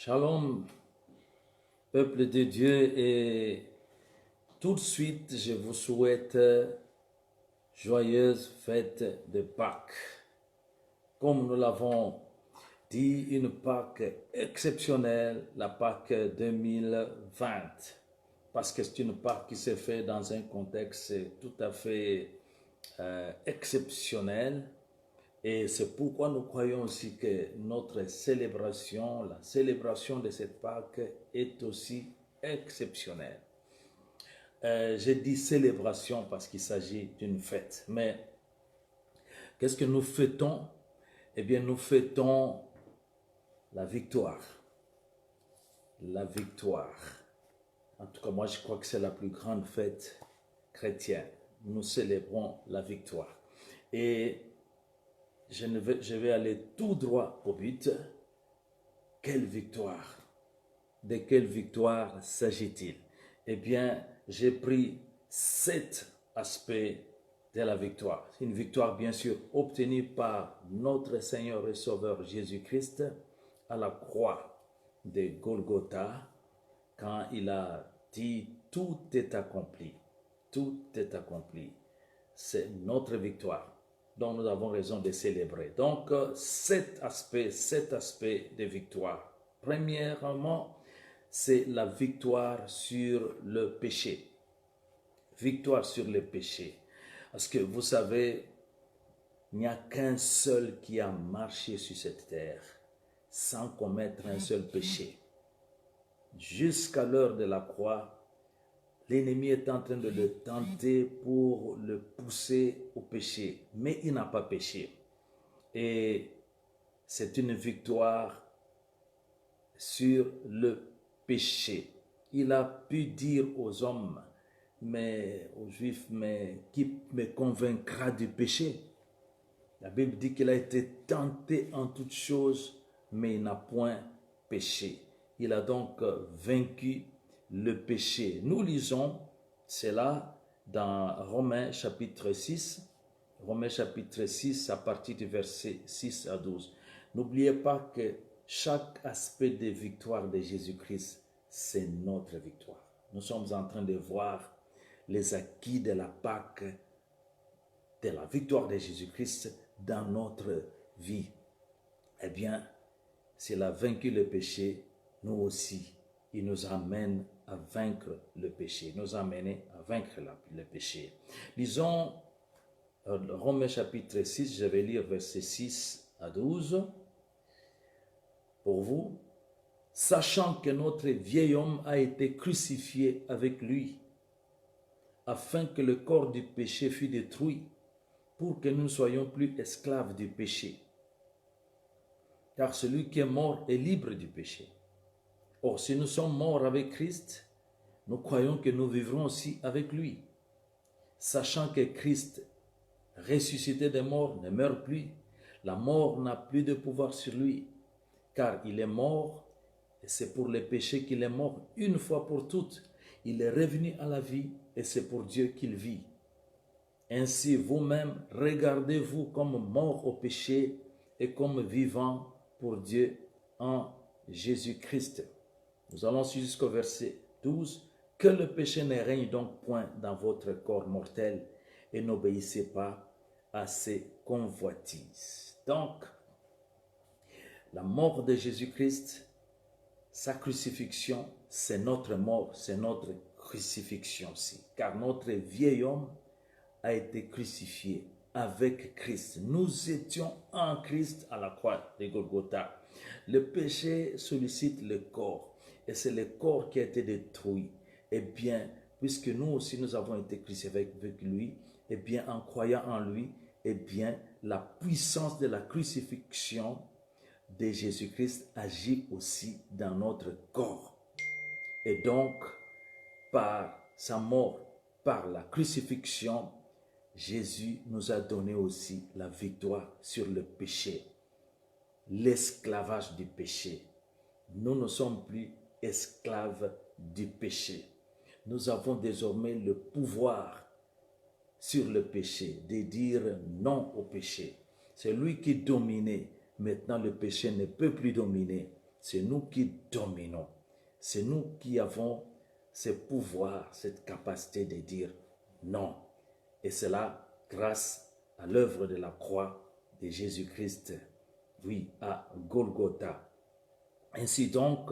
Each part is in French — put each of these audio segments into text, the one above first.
Shalom, peuple de Dieu, et tout de suite, je vous souhaite joyeuse fête de Pâques. Comme nous l'avons dit, une Pâques exceptionnelle, la Pâques 2020, parce que c'est une Pâques qui s'est faite dans un contexte tout à fait exceptionnel. Et c'est pourquoi nous croyons aussi que notre célébration, la célébration de cette Pâques est aussi exceptionnelle. J'ai dit célébration parce qu'il s'agit d'une fête. Mais qu'est-ce que nous fêtons? Eh bien, nous fêtons la victoire. La victoire. En tout cas, moi, je crois que c'est la plus grande fête chrétienne. Nous célébrons la victoire. Et je vais aller tout droit au but. Quelle victoire? De quelle victoire s'agit-il? Eh bien, j'ai pris 7 aspects de la victoire. Une victoire, bien sûr, obtenue par notre Seigneur et Sauveur Jésus-Christ à la croix de Golgotha, quand il a dit « Tout est accompli ». Tout est accompli. C'est notre victoire, dont nous avons raison de célébrer. Donc, 7 aspects de victoire. Premièrement, c'est la victoire sur le péché. Victoire sur le péché. Parce que vous savez, il n'y a qu'un seul qui a marché sur cette terre sans commettre un seul péché. Jusqu'à l'heure de la croix, l'ennemi est en train de le tenter pour le pousser au péché, mais il n'a pas péché. Et c'est une victoire sur le péché. Il a pu dire aux hommes, aux Juifs, mais qui me convaincra du péché? La Bible dit qu'il a été tenté en toutes choses, mais il n'a point péché. Il a donc vaincu le péché. Nous lisons cela dans Romains chapitre 6. Romains chapitre 6 à partir du verset 6 à 12. N'oubliez pas que chaque aspect de victoire de Jésus-Christ, c'est notre victoire. Nous sommes en train de voir les acquis de la Pâque, de la victoire de Jésus-Christ dans notre vie. Eh bien, s'il a vaincu le péché, nous aussi, il nous amène à vaincre le péché, nous amener à vaincre le péché. Lisons Romains chapitre 6, je vais lire versets 6 à 12 pour vous. Sachant que notre vieil homme a été crucifié avec lui, afin que le corps du péché fût détruit, pour que nous ne soyons plus esclaves du péché. Car celui qui est mort est libre du péché. Or, si nous sommes morts avec Christ, nous croyons que nous vivrons aussi avec lui. Sachant que Christ, ressuscité des morts, ne meurt plus, la mort n'a plus de pouvoir sur lui, car il est mort, et c'est pour les péchés qu'il est mort une fois pour toutes. Il est revenu à la vie, et c'est pour Dieu qu'il vit. Ainsi, vous-même, regardez-vous comme morts au péché et comme vivants pour Dieu en Jésus-Christ. Nous allons jusqu'au verset 12. Que le péché ne règne donc point dans votre corps mortel et n'obéissez pas à ses convoitises. Donc, la mort de Jésus-Christ, sa crucifixion, c'est notre mort, c'est notre crucifixion aussi. Car notre vieil homme a été crucifié avec Christ. Nous étions en Christ à la croix de Golgotha. Le péché sollicite le corps et c'est le corps qui a été détruit. Eh bien, puisque nous aussi nous avons été crucifiés avec lui, eh bien, en croyant en lui, eh bien, la puissance de la crucifixion de Jésus-Christ agit aussi dans notre corps. Et donc, par sa mort, par la crucifixion, Jésus nous a donné aussi la victoire sur le péché, l'esclavage du péché. Nous ne sommes plus esclaves du péché. Nous avons désormais le pouvoir sur le péché, de dire non au péché. C'est lui qui dominait. Maintenant, le péché ne peut plus dominer C'est nous qui dominons. C'est nous qui avons ce pouvoir, cette capacité de dire non. Et cela grâce à l'œuvre de la croix de Jésus-Christ, oui, à Golgotha. Ainsi donc,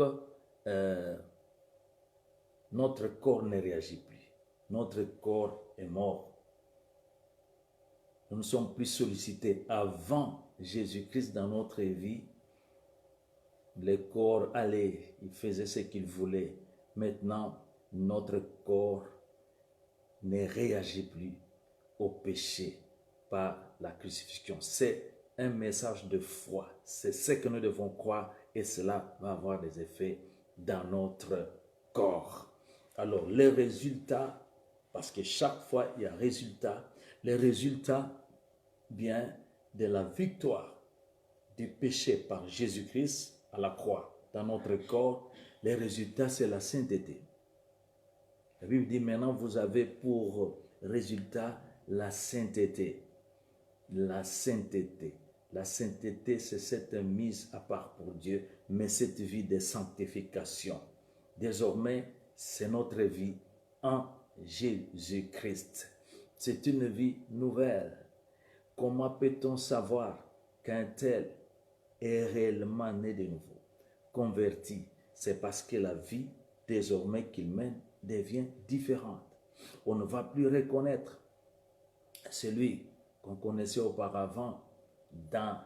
notre corps ne réagit plus. Notre corps est mort. Nous ne sommes plus sollicités. Avant Jésus-Christ dans notre vie, le corps allait, il faisait ce qu'il voulait. Maintenant, notre corps ne réagit plus au péché par la crucifixion. C'est un message de foi. C'est ce que nous devons croire et cela va avoir des effets dans notre corps. Alors, les résultats, parce que chaque fois il y a résultat, les résultats viennent de la victoire du péché par Jésus-Christ à la croix dans notre corps. Les résultats, c'est la sainteté. La Bible dit maintenant, vous avez pour résultat la sainteté. La sainteté. La sainteté, c'est cette mise à part pour Dieu, mais cette vie de sanctification. Désormais, c'est notre vie en Jésus-Christ. C'est une vie nouvelle. Comment peut-on savoir qu'un tel est réellement né de nouveau, converti? C'est parce que la vie, désormais qu'il mène, devient différente. On ne va plus reconnaître celui qu'on connaissait auparavant dans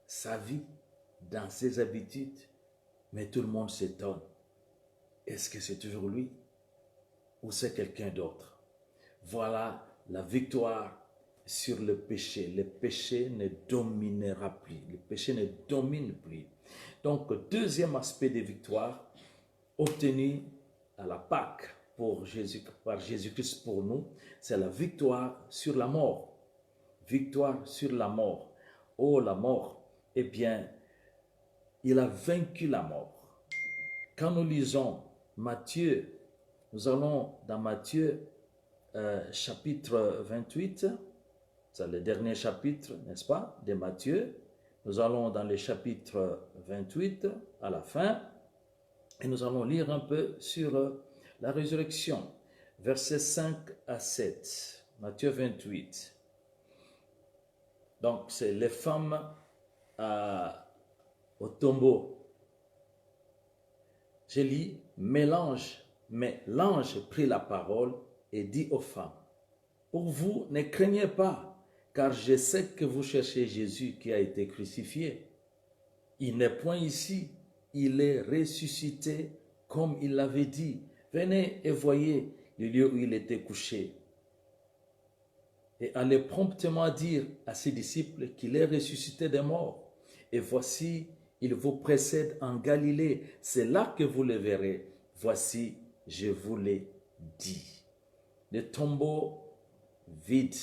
sa vie, dans ses habitudes, mais tout le monde s'étonne. Est-ce que c'est toujours lui ou c'est quelqu'un d'autre? Voilà la victoire sur le péché. Le péché ne dominera plus. Le péché ne domine plus. Donc, deuxième aspect de victoire obtenu à la Pâque par Jésus-Christ pour nous, c'est la victoire sur la mort. Victoire sur la mort. Oh, la mort, eh bien, il a vaincu la mort. Quand nous lisons Matthieu, nous allons dans Matthieu chapitre 28, c'est le dernier chapitre, n'est-ce pas, de Matthieu. Nous allons dans le chapitre 28 à la fin et nous allons lire un peu sur la résurrection, versets 5 à 7. Matthieu 28. Donc, c'est les femmes au tombeau. Je lis, mais l'ange prit la parole et dit aux femmes, pour vous, ne craignez pas, car je sais que vous cherchez Jésus qui a été crucifié. Il n'est point ici, il est ressuscité comme il l'avait dit. Venez et voyez le lieu où il était couché. Et allez promptement dire à ses disciples qu'il est ressuscité des morts. Et voici, il vous précède en Galilée. C'est là que vous le verrez. Voici, je vous l'ai dit. Le tombeau vide.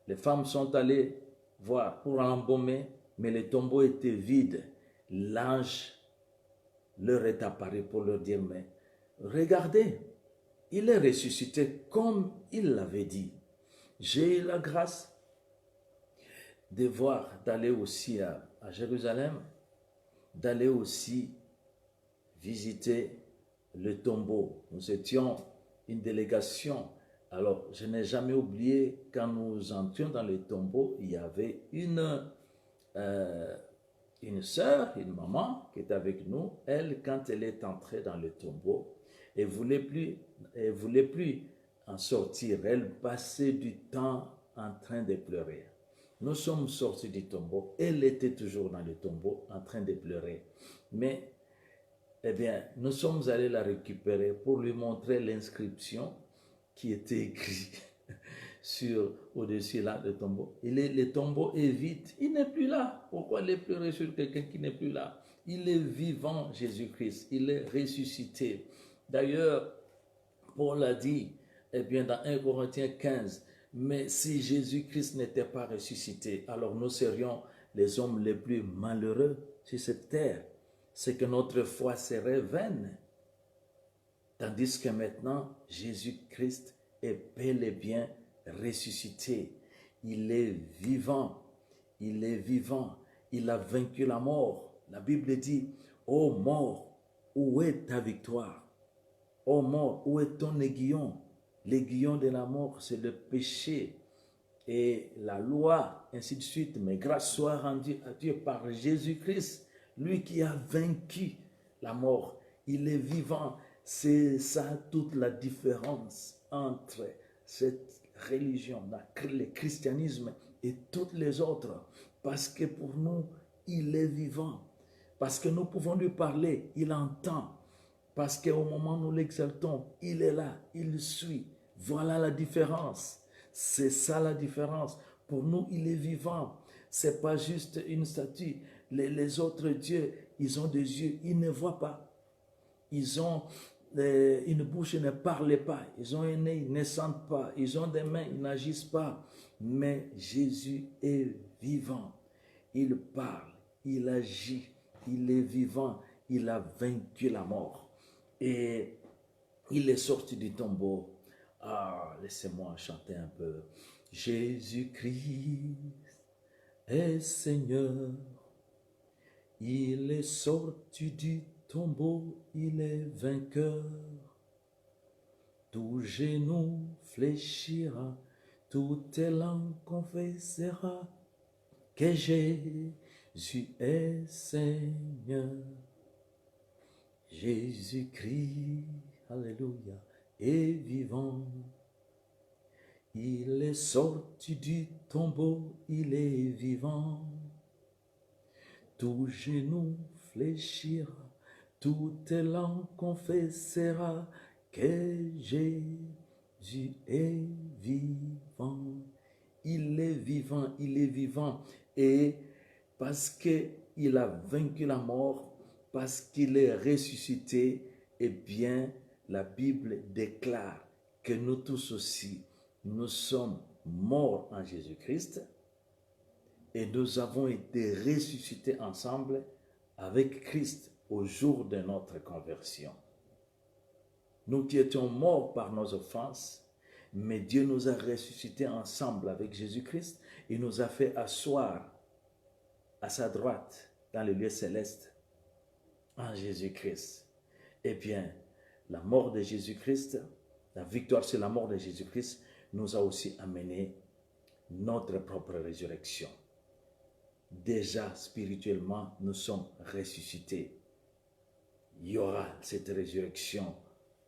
Les femmes sont allées voir pour embaumer, mais le tombeau était vide. L'ange leur est apparu pour leur dire, mais regardez, il est ressuscité comme il l'avait dit. J'ai eu la grâce de voir, d'aller aussi à Jérusalem, d'aller aussi visiter le tombeau. Nous étions une délégation. Alors, je n'ai jamais oublié, quand nous entrions dans le tombeau, il y avait une sœur, une maman qui était avec nous. Elle, quand elle est entrée dans le tombeau, elle voulait plus en sortir. Elle passait du temps en train de pleurer. Nous sommes sortis du tombeau. Elle était toujours dans le tombeau en train de pleurer. Mais, eh bien, nous sommes allés la récupérer pour lui montrer l'inscription qui était écrite au-dessus là du tombeau. Le tombeau est vide. Il n'est plus là. Pourquoi aller pleurer sur quelqu'un qui n'est plus là? Il est vivant, Jésus-Christ. Il est ressuscité. D'ailleurs, Paul a dit, eh bien, dans 1 Corinthiens 15, mais si Jésus-Christ n'était pas ressuscité, alors nous serions les hommes les plus malheureux sur cette terre. C'est que notre foi serait vaine. Tandis que maintenant, Jésus-Christ est bel et bien ressuscité. Il est vivant. Il est vivant. Il a vaincu la mort. La Bible dit, Ô mort, où est ta victoire? Ô mort, où est ton aiguillon? L'aiguillon de la mort, c'est le péché et la loi, ainsi de suite. Mais grâce soit rendue à Dieu par Jésus-Christ, lui qui a vaincu la mort. Il est vivant. C'est ça toute la différence entre cette religion, le christianisme et toutes les autres. Parce que pour nous, il est vivant. Parce que nous pouvons lui parler, il entend. Parce qu'au moment où nous l'exaltons, il est là, il suit. Voilà la différence. C'est ça la différence. Pour nous, il est vivant. Ce n'est pas juste une statue. Les autres dieux, ils ont des yeux, ils ne voient pas. Ils ont une bouche, ils ne parlent pas. Ils ont un nez, ils ne sentent pas. Ils ont des mains, ils n'agissent pas. Mais Jésus est vivant. Il parle, il agit, il est vivant. Il a vaincu la mort. Et il est sorti du tombeau. Ah, laissez-moi chanter un peu. Jésus-Christ est Seigneur. Il est sorti du tombeau, il est vainqueur. Tout genou fléchira, toute langue confessera que Jésus est Seigneur. Jésus-Christ, alléluia, est vivant. Il est sorti du tombeau, il est vivant. Tout genou fléchira, toute langue confessera que Jésus est vivant. Il est vivant, il est vivant. Et parce qu'il a vaincu la mort, parce qu'il est ressuscité, eh bien, la Bible déclare que nous tous aussi, nous sommes morts en Jésus-Christ et nous avons été ressuscités ensemble avec Christ au jour de notre conversion. Nous qui étions morts par nos offenses, mais Dieu nous a ressuscités ensemble avec Jésus-Christ et nous a fait asseoir à sa droite dans le lieu céleste en Jésus-Christ. Eh bien, la mort de Jésus-Christ, la victoire sur la mort de Jésus-Christ nous a aussi amené notre propre résurrection. Déjà, spirituellement, nous sommes ressuscités. Il y aura cette résurrection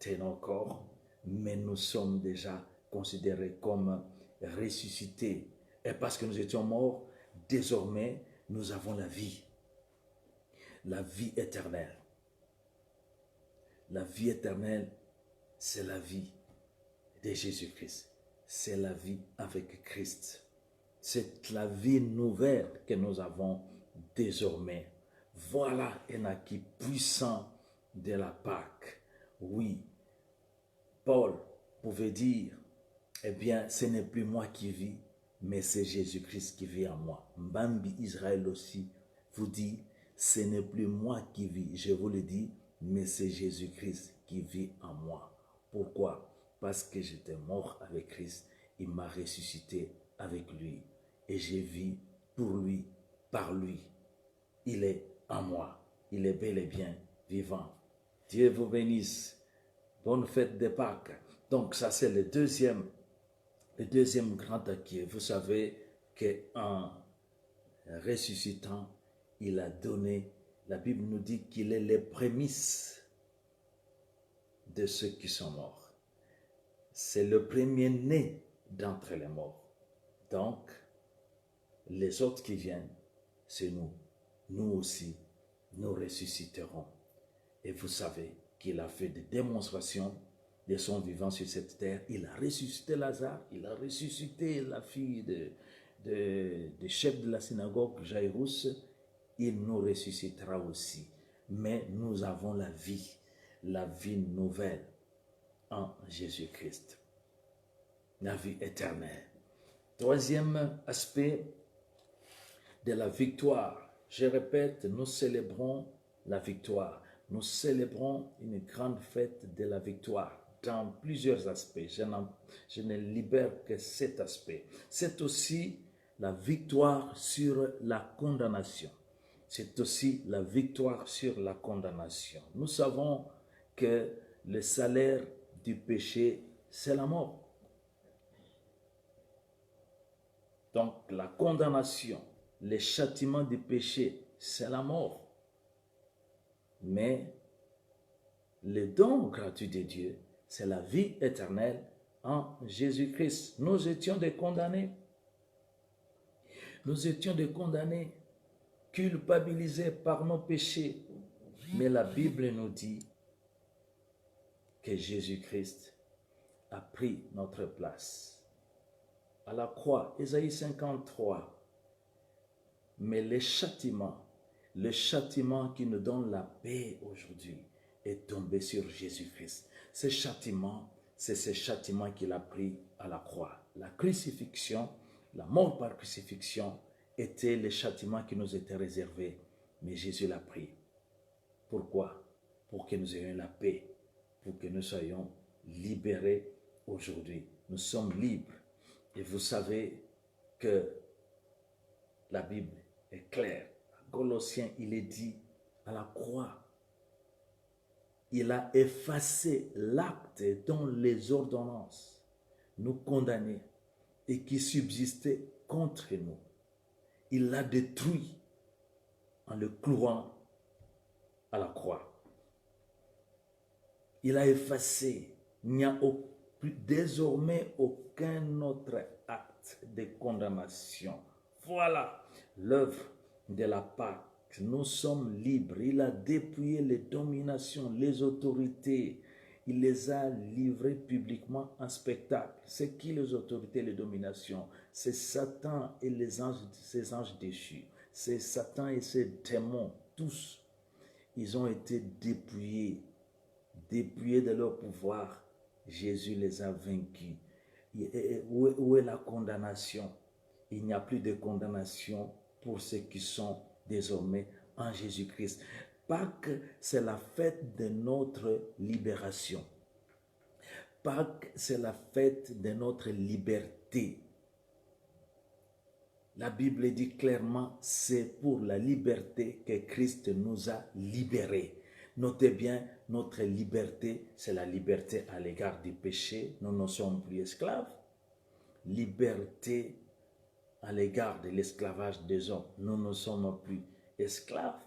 de nos corps, mais nous sommes déjà considérés comme ressuscités. Et parce que nous étions morts, désormais, nous avons la vie éternelle. La vie éternelle, c'est la vie de Jésus-Christ. C'est la vie avec Christ. C'est la vie nouvelle que nous avons désormais. Voilà un acquis puissant de la Pâque. Oui, Paul pouvait dire, eh bien, ce n'est plus moi qui vis, mais c'est Jésus-Christ qui vit en moi. Mbambi Israël aussi vous dit, ce n'est plus moi qui vis, je vous le dis, mais c'est Jésus-Christ qui vit en moi. Pourquoi? Parce que j'étais mort avec Christ, il m'a ressuscité avec lui. Et je vis pour lui, par lui. Il est en moi. Il est bel et bien vivant. Dieu vous bénisse. Bonne fête de Pâques. Donc ça c'est le deuxième grand acquis. Vous savez qu'en ressuscitant, il a donné, la Bible nous dit qu'il est les prémices de ceux qui sont morts. C'est le premier-né d'entre les morts. Donc, les autres qui viennent, c'est nous. Nous aussi, nous ressusciterons. Et vous savez qu'il a fait des démonstrations de son vivant sur cette terre. Il a ressuscité Lazare, il a ressuscité la fille de chef de la synagogue, Jairus. Il nous ressuscitera aussi. Mais nous avons la vie nouvelle en Jésus-Christ. La vie éternelle. Troisième aspect de la victoire. Je répète, nous célébrons la victoire. Nous célébrons une grande fête de la victoire dans plusieurs aspects. Je ne libère que cet aspect. C'est aussi la victoire sur la condamnation. c'est aussi la victoire sur la condamnation. Nous savons que le salaire du péché, c'est la mort. Donc la condamnation, les châtiments du péché, c'est la mort. Mais le don gratuit de Dieu, c'est la vie éternelle en Jésus-Christ. Nous étions des condamnés. Nous étions des condamnés, culpabilisés par nos péchés. Mais la Bible nous dit que Jésus-Christ a pris notre place. À la croix, Ésaïe 53. Mais le châtiment qui nous donne la paix aujourd'hui est tombé sur Jésus-Christ. Ce châtiment, c'est ce châtiment qu'il a pris à la croix. La crucifixion, la mort par crucifixion était le châtiment qui nous était réservé. Mais Jésus l'a pris. Pourquoi? Pour que nous ayons la paix, pour que nous soyons libérés aujourd'hui. Nous sommes libres. Et vous savez que la Bible est claire. À Colossiens, il est dit à la croix, il a effacé l'acte dont les ordonnances nous condamnaient et qui subsistait contre nous. Il l'a détruit en le clouant à la croix. Il a effacé. Il n'y a désormais aucun autre acte de condamnation. Voilà l'œuvre de la Pâque. Nous sommes libres. Il a dépouillé les dominations, les autorités. Il les a livrées publiquement en spectacle. C'est qui les autorités, les dominations? C'est Satan et ses anges déchus. C'est Satan et ses démons. Tous, ils ont été dépouillés de leur pouvoir. Jésus les a vaincus. Où est la condamnation? Il n'y a plus de condamnation pour ceux qui sont désormais en Jésus-Christ. Pâques, c'est la fête de notre libération. Pâques, c'est la fête de notre liberté. La Bible dit clairement, c'est pour la liberté que Christ nous a libérés. Notez bien, notre liberté, c'est la liberté à l'égard du péché. Nous ne sommes plus esclaves. Liberté à l'égard de l'esclavage des hommes. Nous ne sommes plus esclaves.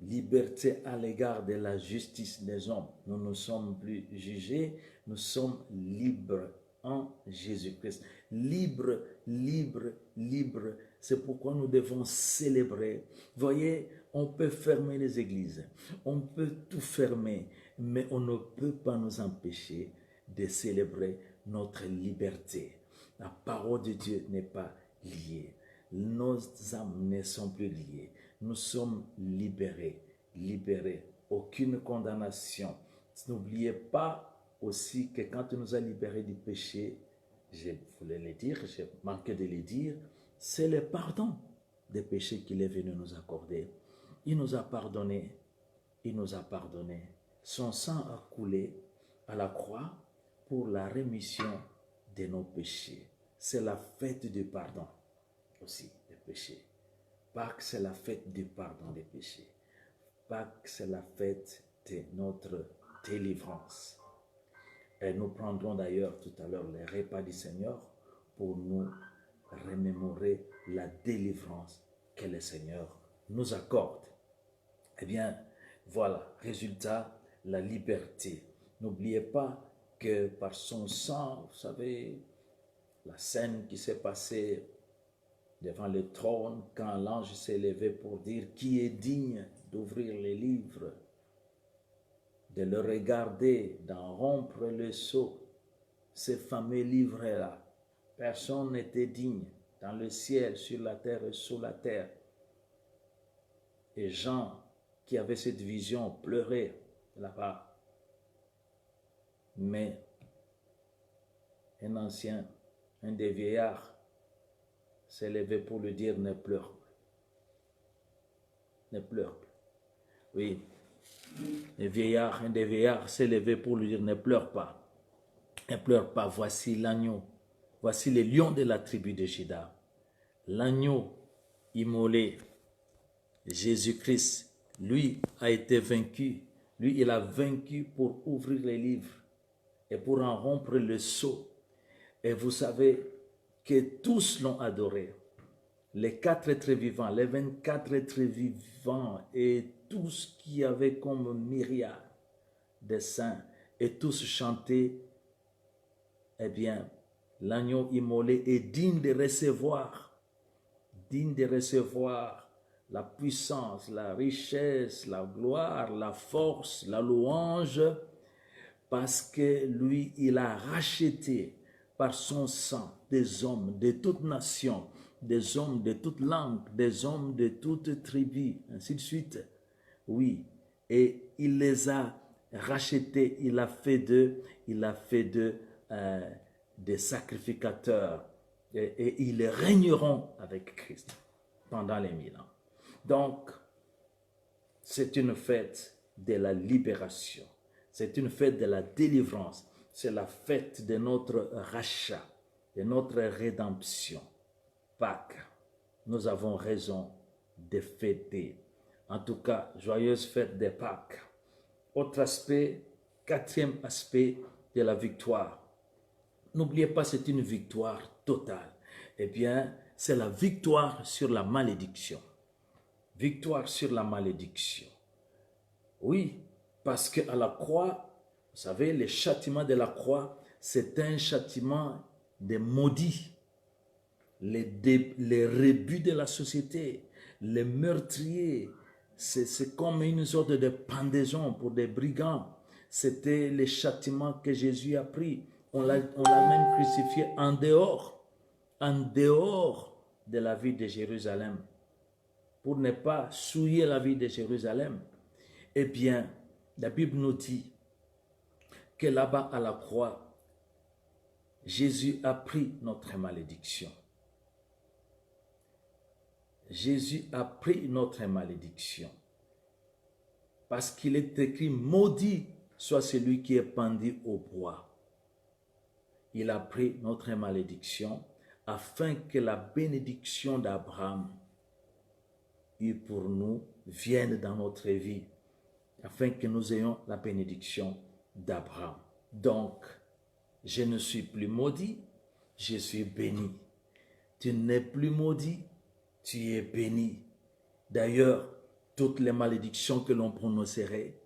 Liberté à l'égard de la justice des hommes. Nous ne sommes plus jugés. Nous sommes libres en Jésus-Christ. Libre, libre, libre. C'est pourquoi nous devons célébrer. Voyez, on peut fermer les églises. On peut tout fermer. Mais on ne peut pas nous empêcher de célébrer notre liberté. La parole de Dieu n'est pas liée. Nos âmes ne sont plus liées. Nous sommes libérés. Libérés. Aucune condamnation. N'oubliez pas aussi que quand il nous a libérés du péché, je voulais le dire, j'ai manqué de le dire, c'est le pardon des péchés qu'il est venu nous accorder. Il nous a pardonné. Il nous a pardonné. Son sang a coulé à la croix pour la rémission de nos péchés. C'est la fête du pardon aussi des péchés. Pâques, c'est la fête du pardon des péchés. Pâques, c'est la fête de notre délivrance. Et nous prendrons d'ailleurs tout à l'heure les repas du Seigneur pour nous remémorer la délivrance que le Seigneur nous accorde. Eh bien, voilà, résultat, la liberté. N'oubliez pas que par son sang, vous savez, la scène qui s'est passée devant le trône quand l'ange s'est levé pour dire qui est digne d'ouvrir les livres, de le regarder, d'en rompre le sceau, ces fameux livres-là. Personne n'était digne dans le ciel, sur la terre et sous la terre. Et Jean, qui avait cette vision, pleurait là-bas. Mais un ancien, un des vieillards, s'est levé pour lui dire ne pleure plus. Ne pleure plus. Oui, un des vieillards s'est levé pour lui dire ne pleure pas. Ne pleure pas, voici l'agneau. Voici le lion de la tribu de Juda. L'agneau immolé Jésus-Christ, lui, a été vaincu. Lui, il a vaincu pour ouvrir les livres et pour en rompre le sceau. Et vous savez que tous l'ont adoré. Les 4 êtres vivants, les 24 êtres vivants et tous qui avaient comme myriades de saints et tous chantaient, eh bien, l'agneau immolé est digne de recevoir la puissance, la richesse, la gloire, la force, la louange, parce que lui, il a racheté par son sang des hommes de toute nation, des hommes de toute langue, des hommes de toute tribu, ainsi de suite. Oui, et il les a rachetés, il a fait d'eux des sacrificateurs et ils régneront avec Christ pendant les 1000 ans. Donc, c'est une fête de la libération, c'est une fête de la délivrance, c'est la fête de notre rachat, de notre rédemption. Pâques, nous avons raison de fêter. En tout cas, joyeuse fête des Pâques. Autre aspect, 4e aspect de la victoire. N'oubliez pas, c'est une victoire totale. Eh bien, c'est la victoire sur la malédiction. Victoire sur la malédiction. Oui, parce qu'à la croix, vous savez, le châtiment de la croix, c'est un châtiment des maudits. Les rebuts de la société, les meurtriers, c'est comme une sorte de pendaison pour des brigands. C'était le châtiment que Jésus a pris. On l'a même crucifié en dehors de la ville de Jérusalem, pour ne pas souiller la ville de Jérusalem. Eh bien, la Bible nous dit que là-bas à la croix, Jésus a pris notre malédiction. Jésus a pris notre malédiction. Parce qu'il est écrit, maudit soit celui qui est pendu au bois. Il a pris notre malédiction afin que la bénédiction d'Abraham pour nous vienne dans notre vie. Afin que nous ayons la bénédiction d'Abraham. Donc, je ne suis plus maudit, je suis béni. Tu n'es plus maudit, tu es béni. D'ailleurs, toutes les malédictions que l'on prononcerait,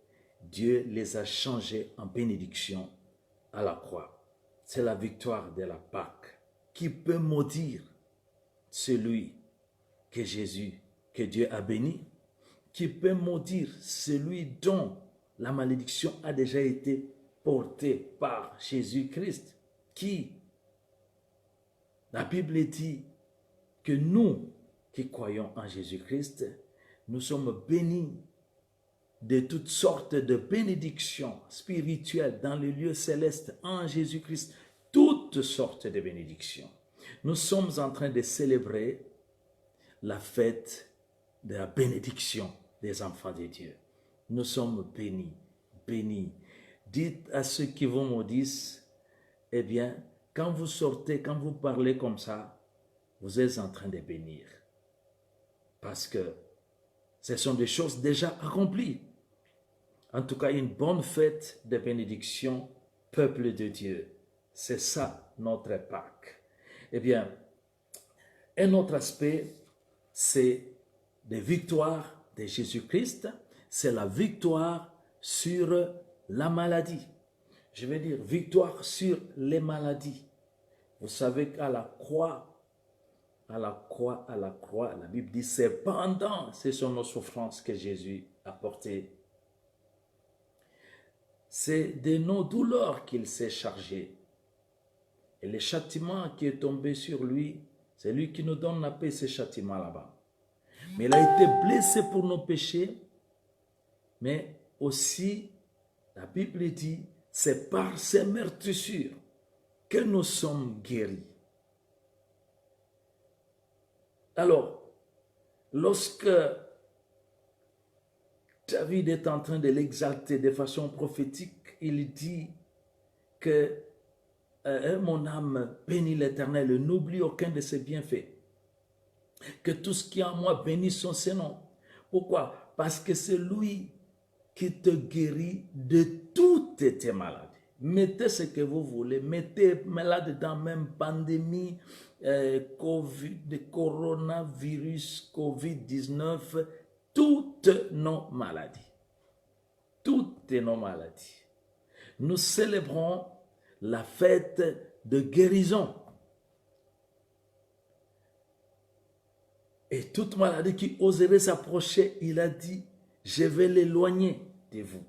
Dieu les a changées en bénédictions à la croix. C'est la victoire de la Pâque. Qui peut maudire celui que Dieu a béni? Qui peut maudire celui dont la malédiction a déjà été portée par Jésus-Christ? Qui? La Bible dit que nous qui croyons en Jésus-Christ, nous sommes bénis de toutes sortes de bénédictions spirituelles dans les lieux célestes en Jésus-Christ. Toutes sortes de bénédictions. Nous sommes en train de célébrer la fête de la bénédiction des enfants de Dieu. Nous sommes bénis, bénis. Dites à ceux qui vous maudissent, eh bien, quand vous sortez, quand vous parlez comme ça, vous êtes en train de bénir. Parce que ce sont des choses déjà accomplies. En tout cas, une bonne fête de bénédiction, peuple de Dieu. C'est ça, notre Pâques. Eh bien, un autre aspect, c'est des victoires de Jésus-Christ, c'est la victoire sur la maladie. Je veux dire, victoire sur les maladies. Vous savez qu'à la croix, la Bible dit, c'est pendant, ce sont nos souffrances que Jésus a portées. C'est de nos douleurs qu'il s'est chargé. Et le châtiment qui est tombé sur lui, c'est lui qui nous donne la paix, ce châtiment là-bas. Mais il a été blessé pour nos péchés, mais aussi, la Bible dit, c'est par ses meurtrissures que nous sommes guéris. Alors, lorsque David est en train de l'exalter de façon prophétique, il dit que mon âme bénit l'Éternel et n'oublie aucun de ses bienfaits. Que tout ce qui est en moi bénisse son Saint-Nom. Pourquoi? Parce que c'est lui qui te guérit de toutes tes maladies. Mettez ce que vous voulez, mettez là-dedans même pandémie, COVID, coronavirus, COVID-19, toutes nos maladies. Toutes nos maladies. Nous célébrons la fête de guérison. Et toute maladie qui oserait s'approcher, il a dit, je vais l'éloigner de vous.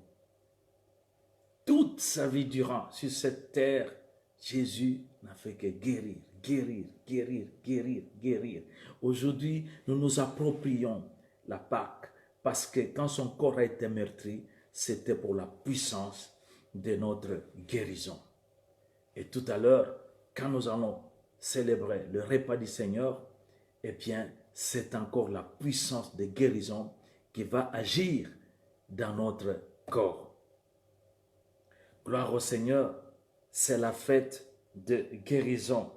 Toute sa vie durant sur cette terre, Jésus n'a fait que guérir, guérir, guérir, guérir, guérir. Aujourd'hui, nous nous approprions la Pâque parce que quand son corps a été meurtri, c'était pour la puissance de notre guérison. Et tout à l'heure, quand nous allons célébrer le repas du Seigneur, eh bien, c'est encore la puissance de guérison qui va agir dans notre corps. Gloire au Seigneur, c'est la fête de guérison,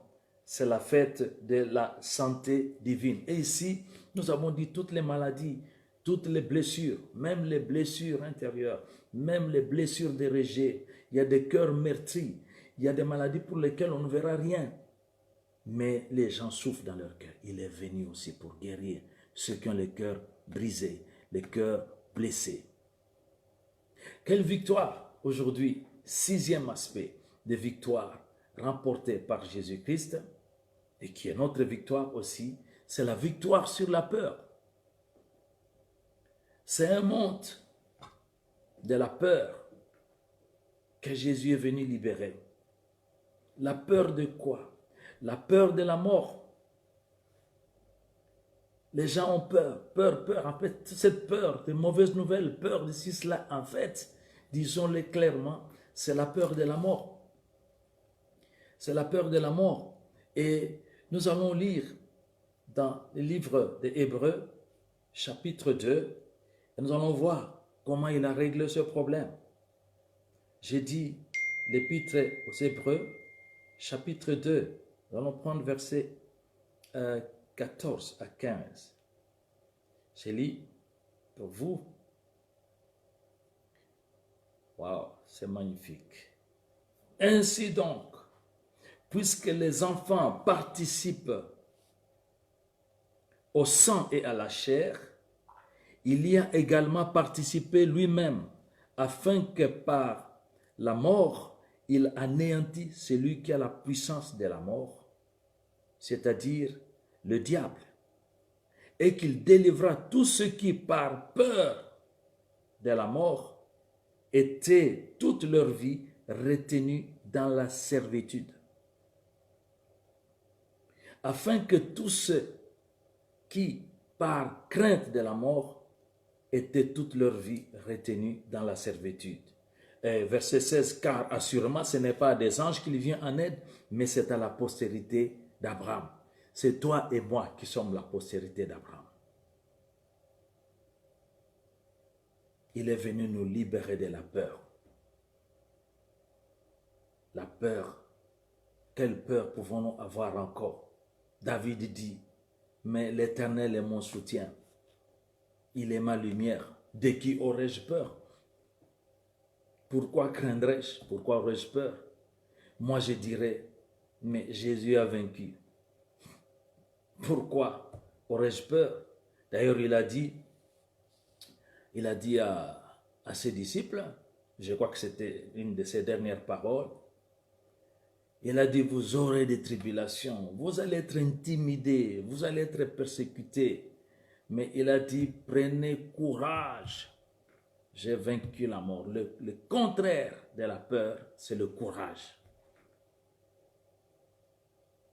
c'est la fête de la santé divine. Et ici, nous avons dit toutes les maladies, toutes les blessures, même les blessures intérieures, même les blessures des rejets. Il y a des cœurs meurtris, il y a des maladies pour lesquelles on ne verra rien. Mais les gens souffrent dans leur cœur. Il est venu aussi pour guérir ceux qui ont le cœur brisé, les cœurs blessés. Quelle victoire aujourd'hui! 6e aspect de victoire remportée par Jésus-Christ et qui est notre victoire aussi, c'est la victoire sur la peur. C'est un monde de la peur que Jésus est venu libérer. La peur de quoi? La peur de la mort. Les gens ont peur, peur. En fait, cette peur de mauvaises nouvelles, peur de cela, en fait, disons-le clairement, c'est la peur de la mort. C'est la peur de la mort. Et nous allons lire dans le livre des Hébreux, chapitre 2, et nous allons voir comment il a réglé ce problème. J'ai dit l'épître aux Hébreux, chapitre 2, nous allons prendre versets 14 à 15. Je lis pour vous. Waouh, c'est magnifique. Ainsi donc, puisque les enfants participent au sang et à la chair, il y a également participé lui-même, afin que par la mort, il anéantit celui qui a la puissance de la mort, c'est-à-dire le diable, et qu'il délivra tous ceux qui, par peur de la mort, étaient toute leur vie retenus dans la servitude, afin que tous ceux qui, par crainte de la mort, étaient toute leur vie retenus dans la servitude. Verset 16, car assurément ce n'est pas à des anges qu'il vient en aide, mais c'est à la postérité d'Abraham. C'est toi et moi qui sommes la postérité d'Abraham. Il est venu nous libérer de la peur. La peur, quelle peur pouvons-nous avoir encore? David dit, mais l'Éternel est mon soutien. Il est ma lumière. De qui aurais-je peur? Pourquoi craindrais-je? Pourquoi aurais-je peur? Moi je dirais, mais Jésus a vaincu. Pourquoi aurais-je peur? D'ailleurs, il a dit à ses disciples, je crois que c'était une de ses dernières paroles, il a dit, vous aurez des tribulations, vous allez être intimidés, vous allez être persécutés. Mais il a dit, prenez courage, j'ai vaincu la mort. Le contraire de la peur, c'est le courage.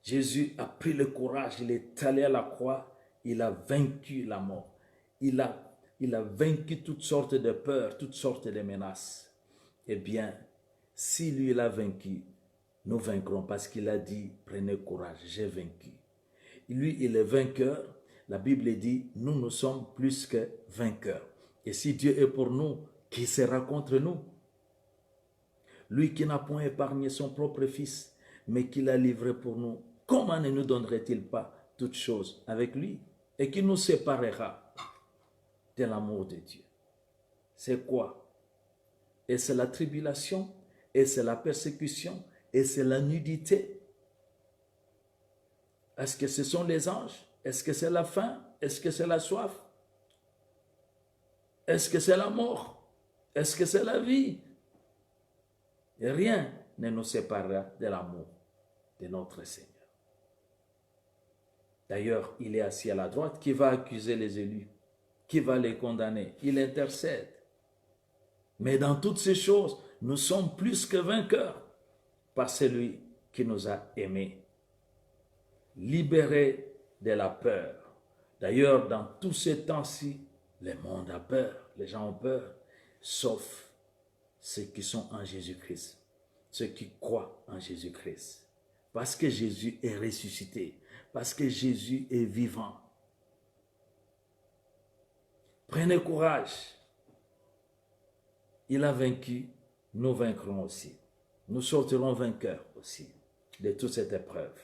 Jésus a pris le courage, il est allé à la croix, il a vaincu la mort. Il a vaincu toutes sortes de peurs, toutes sortes de menaces. Eh bien, si lui il a vaincu, nous vaincrons parce qu'il a dit, prenez courage, j'ai vaincu. Lui, il est vainqueur. La Bible dit, nous sommes plus que vainqueurs. Et si Dieu est pour nous, qui sera contre nous? Lui qui n'a point épargné son propre fils, mais qui l'a livré pour nous, comment ne nous donnerait-il pas toutes choses avec lui? Et qui nous séparera de l'amour de Dieu. C'est quoi? Et c'est la tribulation, et c'est la persécution, et c'est la nudité. Est-ce que ce sont les anges? Est-ce que c'est la faim? Est-ce que c'est la soif? Est-ce que c'est la mort? Est-ce que c'est la vie? Et rien ne nous séparera de l'amour de notre Seigneur. D'ailleurs, il est assis à la droite. Qui va accuser les élus? Qui va les condamner? Il intercède. Mais dans toutes ces choses, nous sommes plus que vainqueurs par celui qui nous a aimés, libérés de la peur. D'ailleurs, dans tous ces temps-ci, le monde a peur, les gens ont peur, sauf ceux qui sont en Jésus-Christ, ceux qui croient en Jésus-Christ. Parce que Jésus est ressuscité, parce que Jésus est vivant. Prenez courage. Il a vaincu, nous vaincrons aussi. Nous sortirons vainqueurs aussi de toute cette épreuve.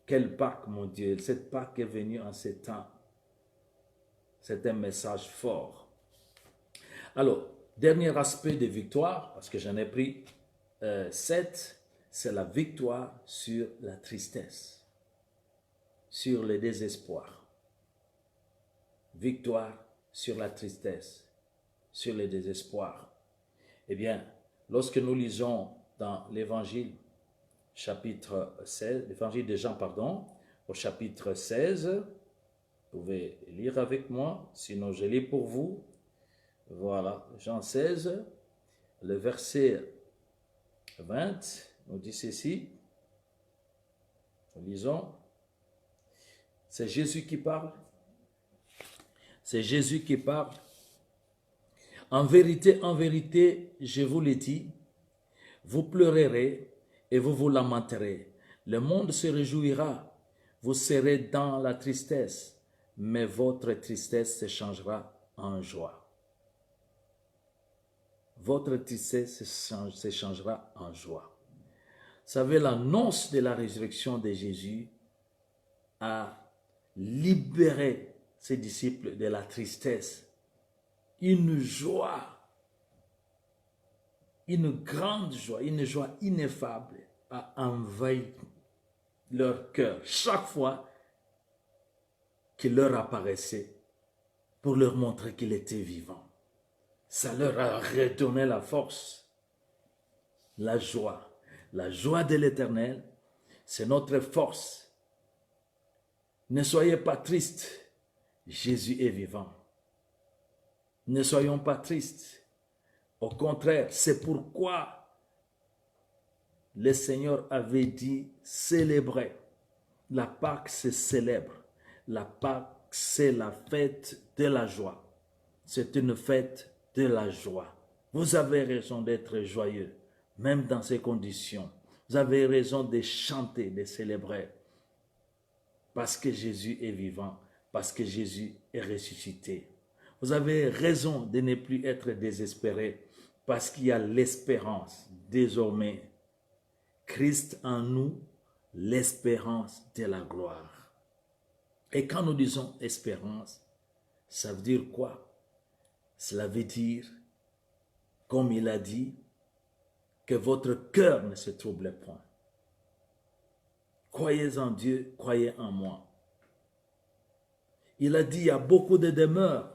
Quelle Pâque, mon Dieu, cette Pâque est venue en ces temps. C'est un message fort. Alors, dernier aspect de victoire, parce que j'en ai pris 7, c'est la victoire sur la tristesse, sur le désespoir. Victoire sur la tristesse, sur le désespoir. Eh bien, lorsque nous lisons dans l'Évangile, chapitre 16, l'Évangile de Jean, pardon, au chapitre 16, vous pouvez lire avec moi, sinon je lis pour vous. Voilà, Jean 16, le verset 20, nous dit ceci. Nous lisons. C'est Jésus qui parle. C'est Jésus qui parle. En vérité, je vous le dis, vous pleurerez et vous vous lamenterez. Le monde se réjouira, vous serez dans la tristesse, mais votre tristesse se changera en joie. Votre tristesse se changera en joie. Vous savez, l'annonce de la résurrection de Jésus a libéré ses disciples de la tristesse. Une joie, une grande joie, une joie ineffable a envahi leur cœur chaque fois qu'il leur apparaissait pour leur montrer qu'il était vivant. Ça leur a redonné la force, la joie. La joie de l'Éternel, c'est notre force. Ne soyez pas tristes, Jésus est vivant. Ne soyons pas tristes. Au contraire, c'est pourquoi le Seigneur avait dit célébrer. La Pâque se célèbre. La Pâque, c'est la fête de la joie. C'est une fête de la joie. Vous avez raison d'être joyeux, même dans ces conditions. Vous avez raison de chanter, de célébrer. Parce que Jésus est vivant, parce que Jésus est ressuscité. Vous avez raison de ne plus être désespéré, parce qu'il y a l'espérance désormais. Christ en nous, l'espérance de la gloire. Et quand nous disons espérance, ça veut dire quoi? Cela veut dire, comme il a dit, que votre cœur ne se trouble point. Croyez en Dieu, croyez en moi. Il a dit, il y a beaucoup de demeures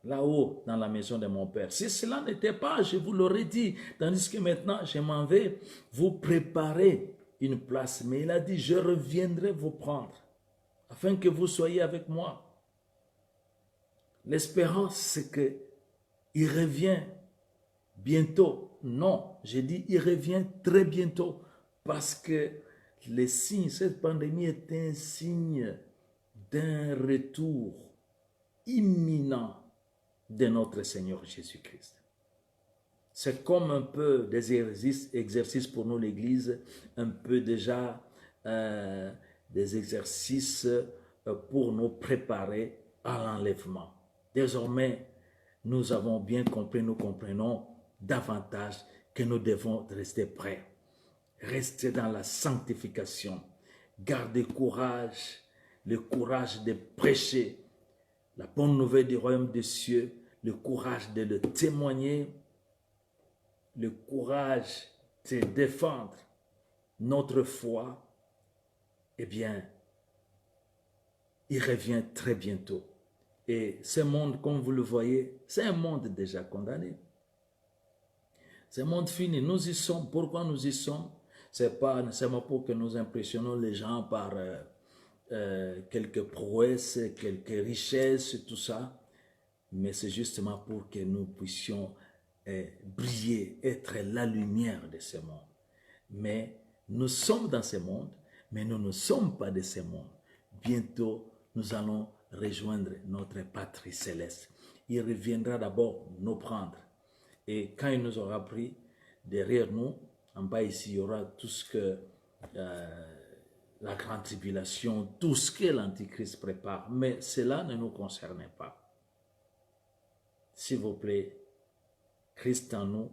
là-haut dans la maison de mon Père. Si cela n'était pas, je vous l'aurais dit. Tandis que maintenant, je m'en vais vous préparer une place. Mais il a dit, je reviendrai vous prendre, afin que vous soyez avec moi. L'espérance, c'est qu'il revient bientôt. Non, j'ai dit, il revient très bientôt. Parce que les signes, cette pandémie est un signe d'un retour imminent de notre Seigneur Jésus-Christ. C'est comme un peu des exercices pour nous, l'Église, un peu déjà des exercices pour nous préparer à l'enlèvement. Désormais, nous avons bien compris, nous comprenons davantage que nous devons rester prêts. Rester dans la sanctification. Garder courage, le courage de prêcher la bonne nouvelle du royaume des cieux, le courage de le témoigner, le courage de défendre notre foi, eh bien, il revient très bientôt. Et ce monde, comme vous le voyez, c'est un monde déjà condamné. C'est un monde fini. Nous y sommes. Pourquoi nous y sommes? Ce n'est pas nécessairement pour que nous impressionnons les gens par quelques prouesses, quelques richesses, tout ça. Mais c'est justement pour que nous puissions briller, être la lumière de ce monde. Mais nous sommes dans ce monde, mais nous ne sommes pas de ce monde. Bientôt, nous allons rejoindre notre patrie céleste. Il reviendra d'abord nous prendre. Et quand il nous aura pris, derrière nous, en bas ici, il y aura tout ce que la grande tribulation, tout ce que l'Antichrist prépare. Mais cela ne nous concerne pas. S'il vous plaît, Christ en nous,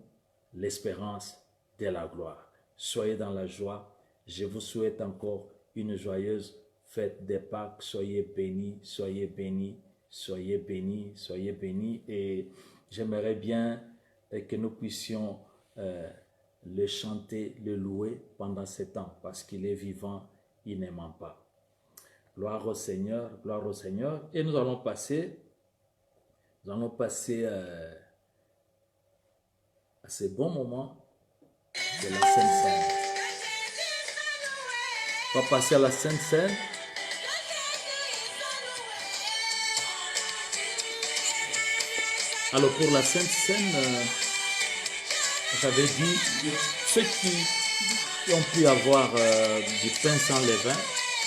l'espérance de la gloire. Soyez dans la joie. Je vous souhaite encore une joyeuse fête des Pâques. Soyez bénis, soyez bénis, soyez bénis, soyez bénis. Et j'aimerais bien que nous puissions le chanter, le louer pendant ce temps, parce qu'il est vivant, il ne ment pas. Gloire au Seigneur, gloire au Seigneur. Et nous allons passer à ces bons moments de la Sainte Seine. On va passer à la Sainte Seine. Alors pour la Sainte Seine, j'avais dit, ceux qui ont pu avoir du pain sans levain,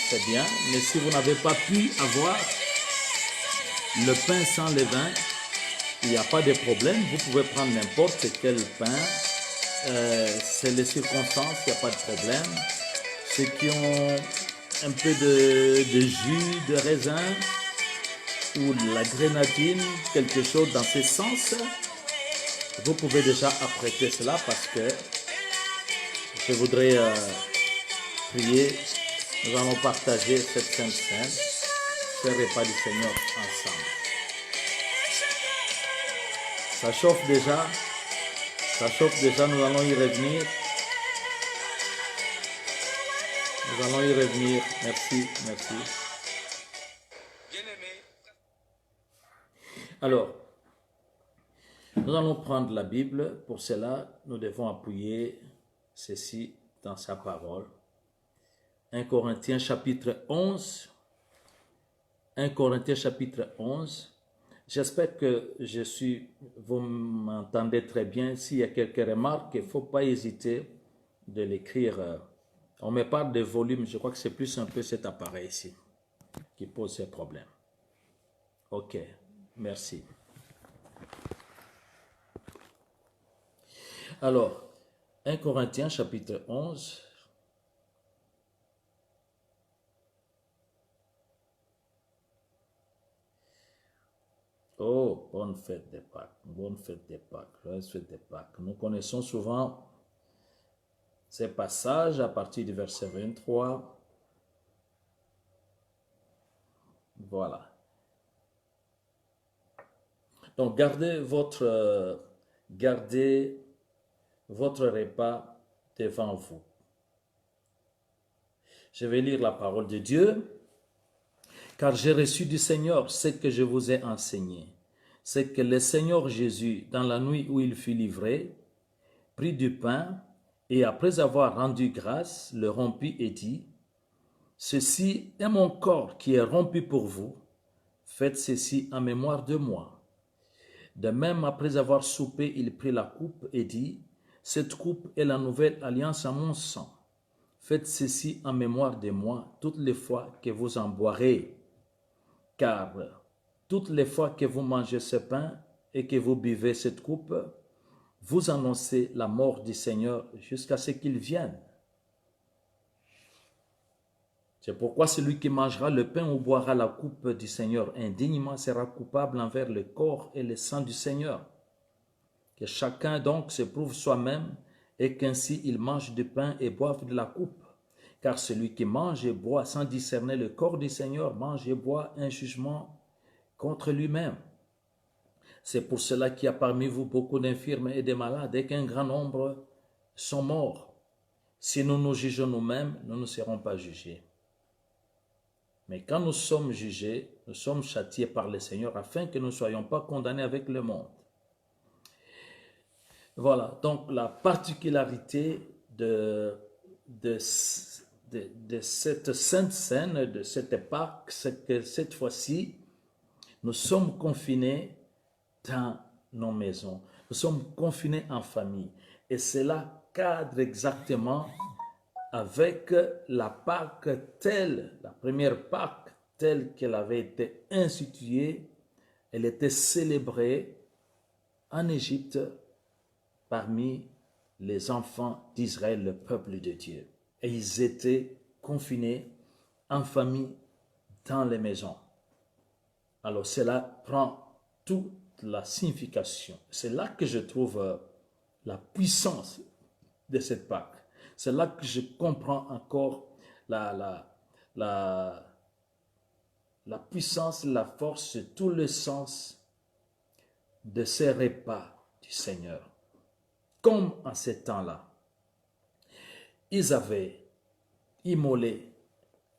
c'est bien, mais si vous n'avez pas pu avoir le pain sans levain, il n'y a pas de problème, vous pouvez prendre n'importe quel pain, c'est les circonstances, il n'y a pas de problème. Ceux qui ont un peu de jus de raisin ou de la grenadine, quelque chose dans ce sens, vous pouvez déjà apprêter cela parce que je voudrais prier. Nous allons partager cette Sainte Seine, ce repas du Seigneur ensemble. Ça chauffe déjà, nous allons y revenir. Nous allons y revenir, merci, merci. Alors, nous allons prendre la Bible. Pour cela, nous devons appuyer ceci dans sa parole. 1 Corinthiens chapitre 11. 1 Corinthiens chapitre 11. J'espère que vous m'entendez très bien. S'il y a quelques remarques, il ne faut pas hésiter de l'écrire. On me parle de volume, je crois que c'est plus un peu cet appareil ici qui pose ces problèmes. Ok, merci. Alors, 1 Corinthiens chapitre 11. Oh, bonne fête des Pâques, bonne fête des Pâques, joyeuse fête des Pâques. Nous connaissons souvent ces passages à partir du verset 23. Voilà. Donc, gardez votre repas devant vous. Je vais lire la parole de Dieu. Car j'ai reçu du Seigneur ce que je vous ai enseigné. C'est que le Seigneur Jésus, dans la nuit où il fut livré, prit du pain et après avoir rendu grâce, le rompit et dit, « Ceci est mon corps qui est rompu pour vous. Faites ceci en mémoire de moi. » De même, après avoir soupé, il prit la coupe et dit, « Cette coupe est la nouvelle alliance en mon sang. Faites ceci en mémoire de moi toutes les fois que vous en boirez. Car toutes les fois que vous mangez ce pain et que vous buvez cette coupe, vous annoncez la mort du Seigneur jusqu'à ce qu'il vienne. C'est pourquoi celui qui mangera le pain ou boira la coupe du Seigneur indignement sera coupable envers le corps et le sang du Seigneur. Que chacun donc se prouve soi-même et qu'ainsi il mange du pain et boive de la coupe. Car celui qui mange et boit sans discerner le corps du Seigneur mange et boit un jugement contre lui-même. C'est pour cela qu'il y a parmi vous beaucoup d'infirmes et de malades et qu'un grand nombre sont morts. Si nous nous jugeons nous-mêmes, nous ne serons pas jugés. Mais quand nous sommes jugés, nous sommes châtiés par le Seigneur afin que nous ne soyons pas condamnés avec le monde. Voilà, donc la particularité de cette sainte scène, de cette Pâque, c'est que cette fois-ci, nous sommes confinés dans nos maisons. Nous sommes confinés en famille. Et cela cadre exactement avec la Pâque telle, la première Pâque telle qu'elle avait été instituée. Elle était célébrée en Égypte parmi les enfants d'Israël, le peuple de Dieu. Et ils étaient confinés en famille dans les maisons. Alors cela prend toute la signification. C'est là que je trouve la puissance de cette Pâque. C'est là que je comprends encore la puissance, la force, tout le sens de ces repas du Seigneur. Comme en ces temps-là, ils avaient immolé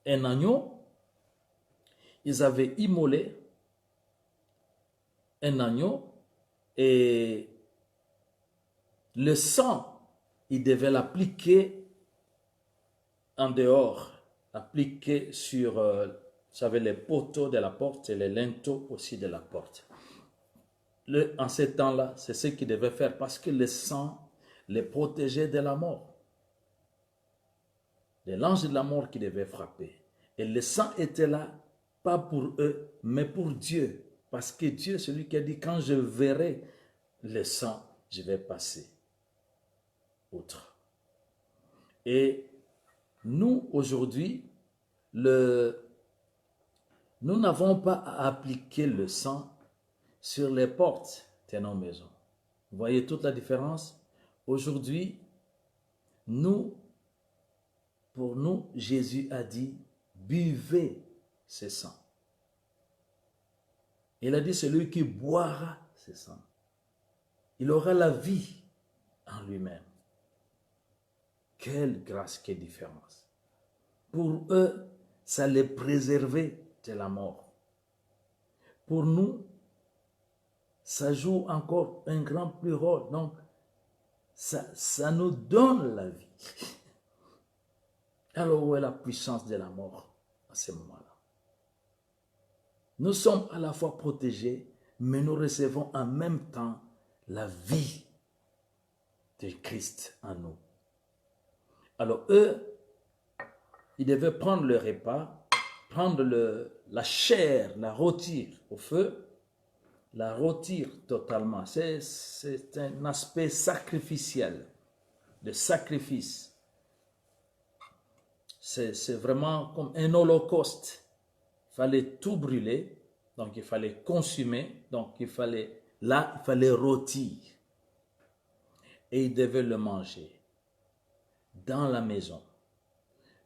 un agneau, ils avaient immolé un agneau et le sang, ils devaient l'appliquer en dehors, l'appliquer sur, vous savez, les poteaux de la porte et les linteaux aussi de la porte. En ces temps-là, c'est ce qu'ils devaient faire parce que le sang les protégeait de la mort. De l'ange de la mort qui devait frapper. Et le sang était là, pas pour eux, mais pour Dieu. Parce que Dieu, celui qui a dit, quand je verrai le sang, je vais passer outre. Et nous, aujourd'hui, nous n'avons pas à appliquer le sang sur les portes de nos maisons. Vous voyez toute la différence? Aujourd'hui, pour nous, Jésus a dit, buvez ce sang. Il a dit, celui qui boira ce sang, il aura la vie en lui-même. Quelle grâce, quelle différence. Pour eux, ça les préservait de la mort. Pour nous, ça joue encore un grand plus rôle. Donc, ça nous donne la vie. Alors, où est la puissance de la mort à ce moment-là? Nous sommes à la fois protégés, mais nous recevons en même temps la vie de Christ en nous. Alors, eux, ils devaient prendre le repas, prendre la chair, la rôtir au feu, la rôtir totalement. C'est un aspect sacrificiel, de sacrifice. C'est vraiment comme un holocauste. Il fallait tout brûler, donc il fallait consumer, donc il fallait rôtir. Et ils devaient le manger dans la maison.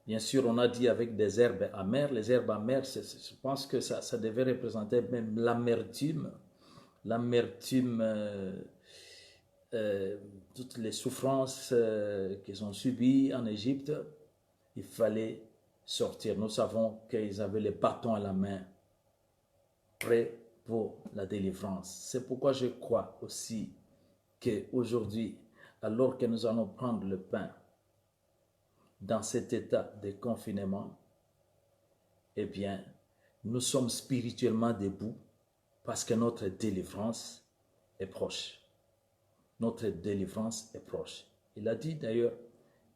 Bien sûr, on a dit avec des herbes amères. Les herbes amères, je pense que ça devait représenter même l'amertume. L'amertume, toutes les souffrances qu'ils ont subies en Égypte, il fallait sortir. Nous savons qu'ils avaient les bâtons à la main, prêts pour la délivrance. C'est pourquoi je crois aussi qu'aujourd'hui, alors que nous allons prendre le pain, dans cet état de confinement, eh bien, nous sommes spirituellement debout parce que notre délivrance est proche. Notre délivrance est proche. Il a dit d'ailleurs,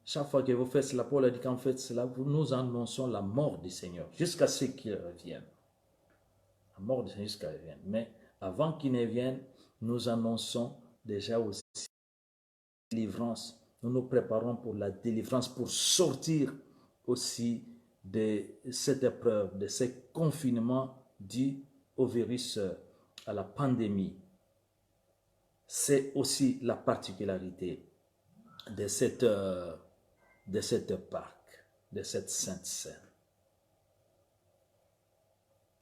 chaque fois que vous faites cela, Paul a dit quand vous faites cela, nous annonçons la mort du Seigneur jusqu'à ce qu'il revienne. La mort du Seigneur jusqu'à ce qu'il revienne. Mais avant qu'il ne vienne, nous annonçons déjà aussi la délivrance. Nous nous préparons pour la délivrance, pour sortir aussi de cette épreuve, de ce confinement dû au virus, à la pandémie. C'est aussi la particularité de cette Pâque, de cette Sainte Seine.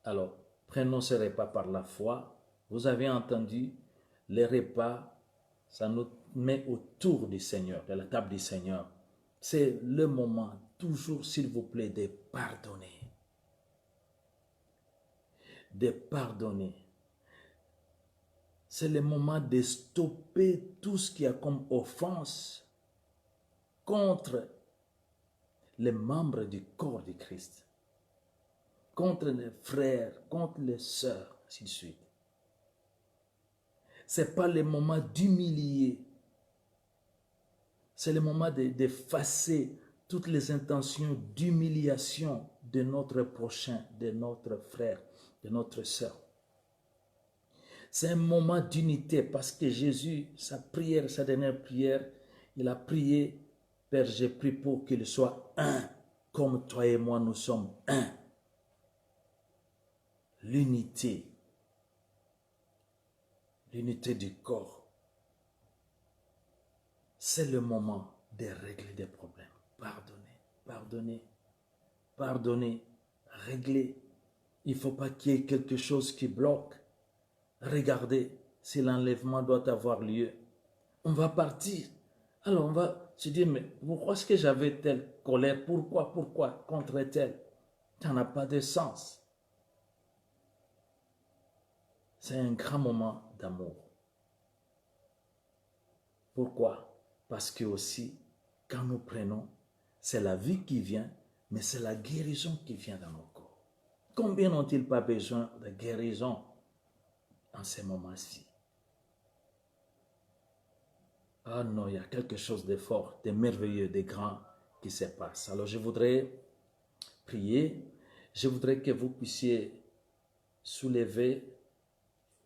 Alors, Prenons ce repas par la foi. Vous avez entendu, les repas, ça nous met autour du Seigneur, de la table du Seigneur. C'est le moment, toujours s'il vous plaît, de pardonner. De pardonner. C'est le moment de stopper tout ce qui a comme offense contre les membres du corps du Christ, contre les frères, contre les sœurs, ainsi de suite. Ce n'est pas le moment d'humilier. C'est le moment d'effacer toutes les intentions d'humiliation de notre prochain, de notre frère, de notre sœur. C'est un moment d'unité parce que Jésus, sa prière, sa dernière prière, il a prié, Père, j'ai prié pour qu'il soit un, comme toi et moi nous sommes un. L'unité. L'unité du corps. C'est le moment de régler des problèmes. Pardonner, pardonner, pardonner, régler. Il ne faut pas qu'il y ait quelque chose qui bloque. Regardez, si l'enlèvement doit avoir lieu, on va partir. Alors on va se dire, mais pourquoi est-ce que j'avais telle colère? Pourquoi contre tel? Ça n'a pas de sens. C'est un grand moment d'amour. Pourquoi? Parce que aussi, quand nous prenons, c'est la vie qui vient, mais c'est la guérison qui vient dans nos corps. Combien n'ont-ils pas besoin de guérison en ces moments-ci? Ah non, il y a quelque chose de fort, de merveilleux, de grand qui se passe. Alors je voudrais prier. Je voudrais que vous puissiez soulever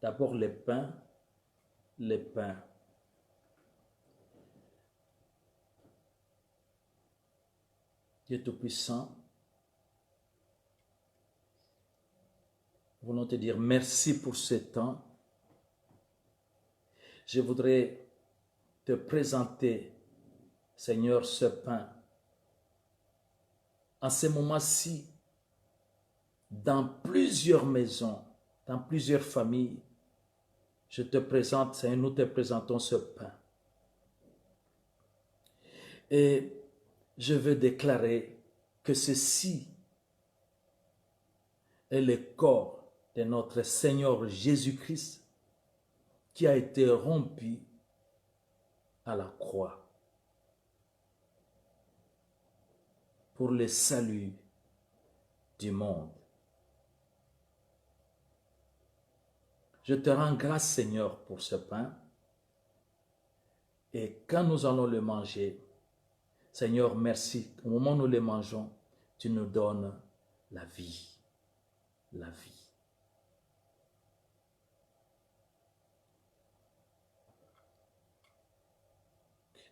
d'abord les pains. Dieu Tout-Puissant, nous voulons te dire merci pour ce temps. Je voudrais te présenter, Seigneur, ce pain. En ce moment-ci, dans plusieurs maisons, dans plusieurs familles, je te présente, Seigneur, nous te présentons ce pain. Et je veux déclarer que ceci est le corps de notre Seigneur Jésus-Christ qui a été rompu à la croix pour le salut du monde. Je te rends grâce, Seigneur, pour ce pain. Et quand nous allons le manger, Seigneur, merci. Au moment où nous le mangeons, tu nous donnes la vie. La vie.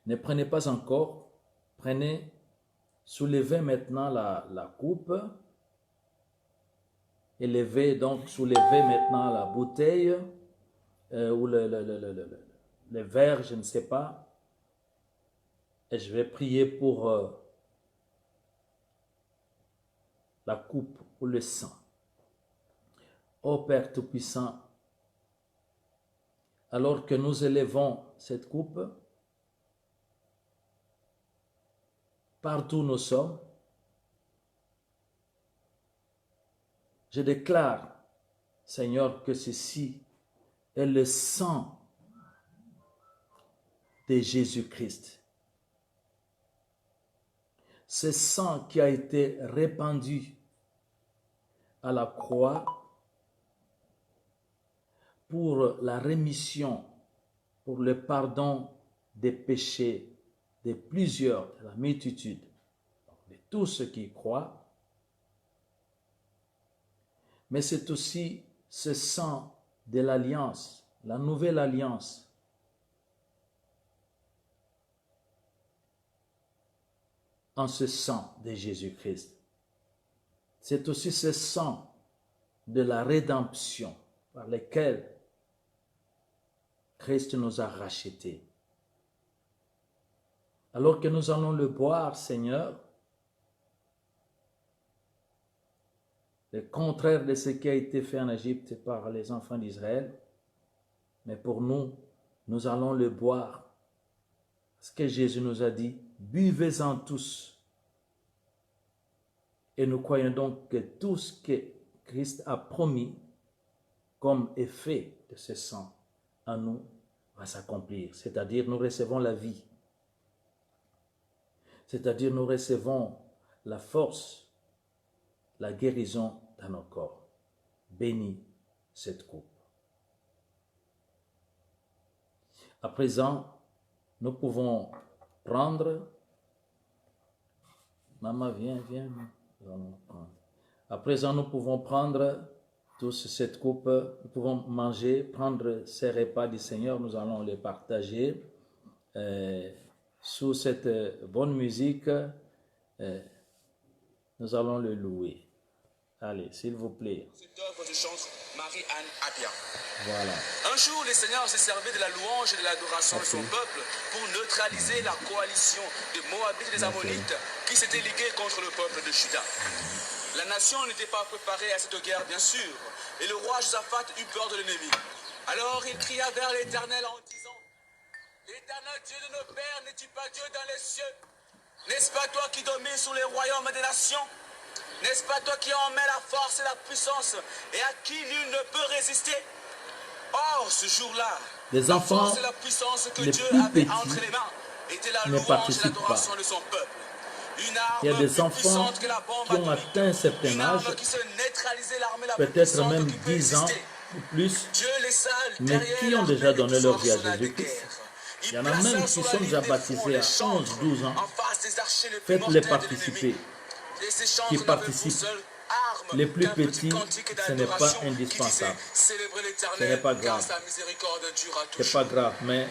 Ne prenez pas encore. Prenez, soulevez maintenant la coupe. Soulevez maintenant la bouteille ou le verre, je ne sais pas. Et je vais prier pour la coupe ou le sang. Ô Père Tout-Puissant, alors que nous élevons cette coupe, partout où nous sommes, je déclare, Seigneur, que ceci est le sang de Jésus-Christ. Ce sang qui a été répandu à la croix pour la rémission, pour le pardon des péchés de plusieurs, de la multitude, de tous ceux qui y croient. Mais c'est aussi ce sang de l'alliance, la nouvelle alliance. En ce sang de Jésus-Christ. C'est aussi ce sang de la rédemption par lequel Christ nous a rachetés. Alors que nous allons le boire, Seigneur, contraire de ce qui a été fait en Égypte par les enfants d'Israël. Mais pour nous, nous allons le boire. Ce que Jésus nous a dit, buvez-en tous. Et nous croyons donc que tout ce que Christ a promis comme effet de ce sang en nous va s'accomplir. C'est-à-dire nous recevons la vie. C'est-à-dire nous recevons la force, la guérison dans nos corps. Bénis cette coupe. À présent, nous pouvons prendre... Maman, viens. À présent, nous pouvons prendre tous cette coupe. Nous pouvons manger, prendre ces repas du Seigneur. Nous allons les partager sous cette bonne musique. Nous allons le louer. Allez, s'il vous plaît. Cette œuvre de chante Marie-Anne Appiah. Voilà. Un jour, le Seigneur s'est servi de la louange et de l'adoration de son peuple pour neutraliser la coalition des Moabites et des Ammonites qui s'étaient ligués contre le peuple de Juda. La nation n'était pas préparée à cette guerre, bien sûr, et le roi Josaphat eut peur de l'ennemi. Alors il cria vers l'Éternel en disant: Éternel Dieu de nos pères, n'es-tu pas Dieu dans les cieux? N'est-ce pas toi qui domines sur les royaumes des nations? N'est-ce pas toi qui en mets la force et la puissance et à qui nul ne peut résister? Or, ce jour-là, les la enfants force et la puissance que les Dieu plus avait petits entre les mains était la ne louange et participent l'adoration pas. de son peuple. Une Il y a arme des plus enfants puissante que la bombe qui ont atomique. atteint un certain Une âge, arme qui se neutralisait l'armée la plus peut-être puissante même qui peut 10 ans exister. ou plus, Dieu laissa mais derrière qui ont l'armée déjà les donné leur vie à forces de Jésus-Christ. guerre. Il y en a même qui sont déjà baptisés à 11, 12 ans. Faites-les participer. Qui participent. Les plus petits, ce n'est pas indispensable. Ce n'est pas grave. Ce n'est pas grave, mais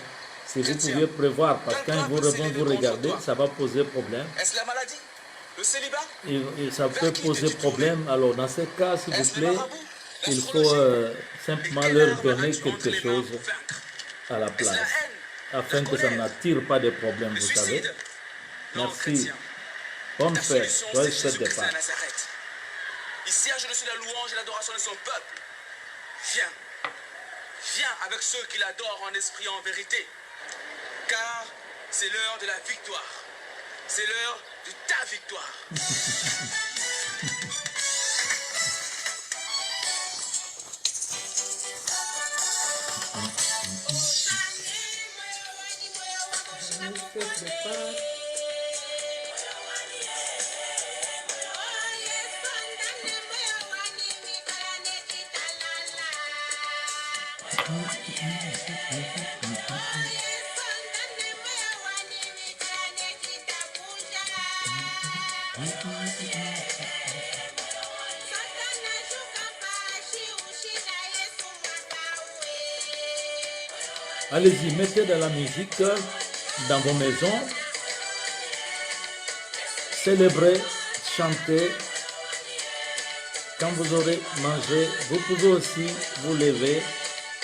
si vous pouviez prévoir, parce que quand vont vous regarder, ça va poser problème. Est-ce la maladie? Le célibat? Et ça peut poser problème. Alors, dans ce cas, s'il vous plaît, il faut simplement leur donner quelque chose à la place, afin que ça n'attire pas de problèmes, vous savez. Merci. Bonne fête. Joyeuse fête de Pâques. Ici, je suis la louange et l'adoration de son peuple. Viens avec ceux qui l'adorent en esprit et en vérité. Car c'est l'heure de la victoire. C'est l'heure de ta victoire. Allez-y, mettez de la musique dans vos maisons. Célébrez, chantez. Quand vous aurez mangé, vous pouvez aussi vous lever,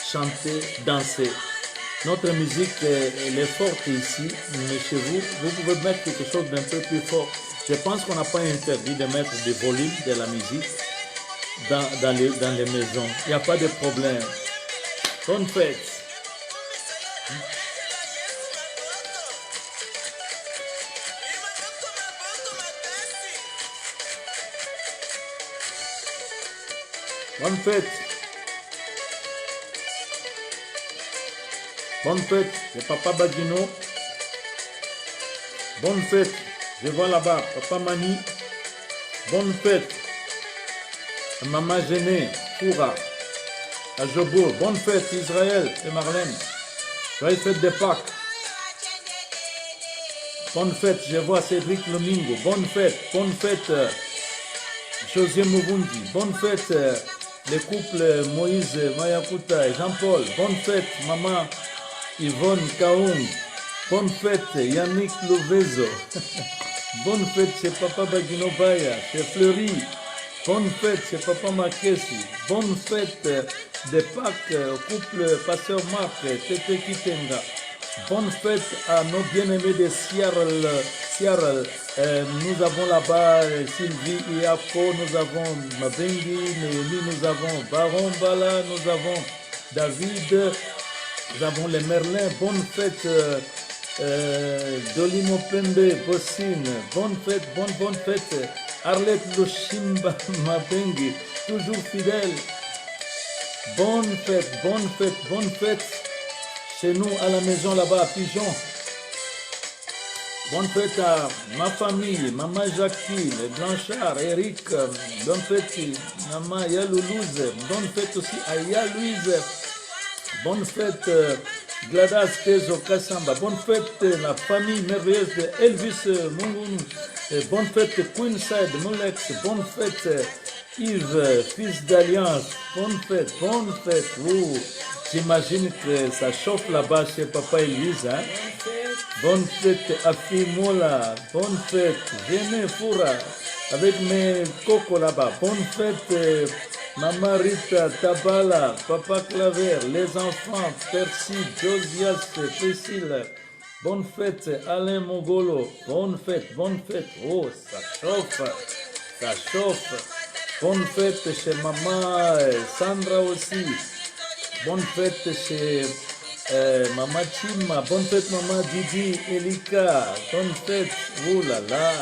chanter, danser. Notre musique, elle est forte ici, mais chez vous, vous pouvez mettre quelque chose d'un peu plus fort. Je pense qu'on n'a pas interdit de mettre des volumes de la musique dans les maisons. Il n'y a pas de problème. Bonne fête. Bonne fête. Bonne fête, c'est Papa Badino. Bonne fête, je vois là-bas, Papa Mani. Bonne fête, Maman Géné, Koura, à Jobour. Bonne fête, Israël et Marlène. Joyeuse fête de Pâques. Bonne fête, je vois Cédric Lomingo. Bonne fête, José Mouvundi. Bonne fête, les couples Moïse Mayakuta et Jean-Paul. Bonne fête, Maman Yvonne Kaoum. Bonne fête, Yannick Louvezo. Bonne fête chez Papa Bagino Baya, chez Fleury. Bonne fête chez Papa Makesi. Bonne fête de Pâques au couple Pasteur Marc, Tete Kitenga. Bonne fête à nos bien-aimés de Seattle, Nous avons là-bas Sylvie Iako, nous avons Mabengi, Néomi, nous avons Baron Bala, nous avons David, nous avons les Merlins. Bonne fête Dolimo Pembe, Bossine, bonne fête, bonne fête. Arlette Loshimba Mabengi, toujours fidèle. Bonne fête. Chez nous, à la maison là-bas, à Pigeon. Bonne fête à ma famille, Maman Jackie, les Blanchard, Eric, bonne fête Maman Yaloulouze, bonne fête aussi à Yalouise, bonne fête Gladas Tezo Kassamba, bonne fête la famille merveilleuse de Elvis Mungunu, bonne fête Queenside Molex, bonne fête Yves, fils d'Alliance, bonne fête. Oh, j'imagine que ça chauffe là-bas chez Papa et Louise, hein? Bonne fête Afi Mola, bonne fête Jéné Foura, avec mes cocos là-bas, bonne fête Maman Rita, Tabala, Papa Claver, les enfants, Percy, Josias, Priscille, bonne fête Alain Mogolo, bonne fête, oh ça chauffe, bonne fête chez Maman Sandra aussi, bonne fête chez Maman Chima, bonne fête Maman Didi, Elika, bonne fête, oh là là,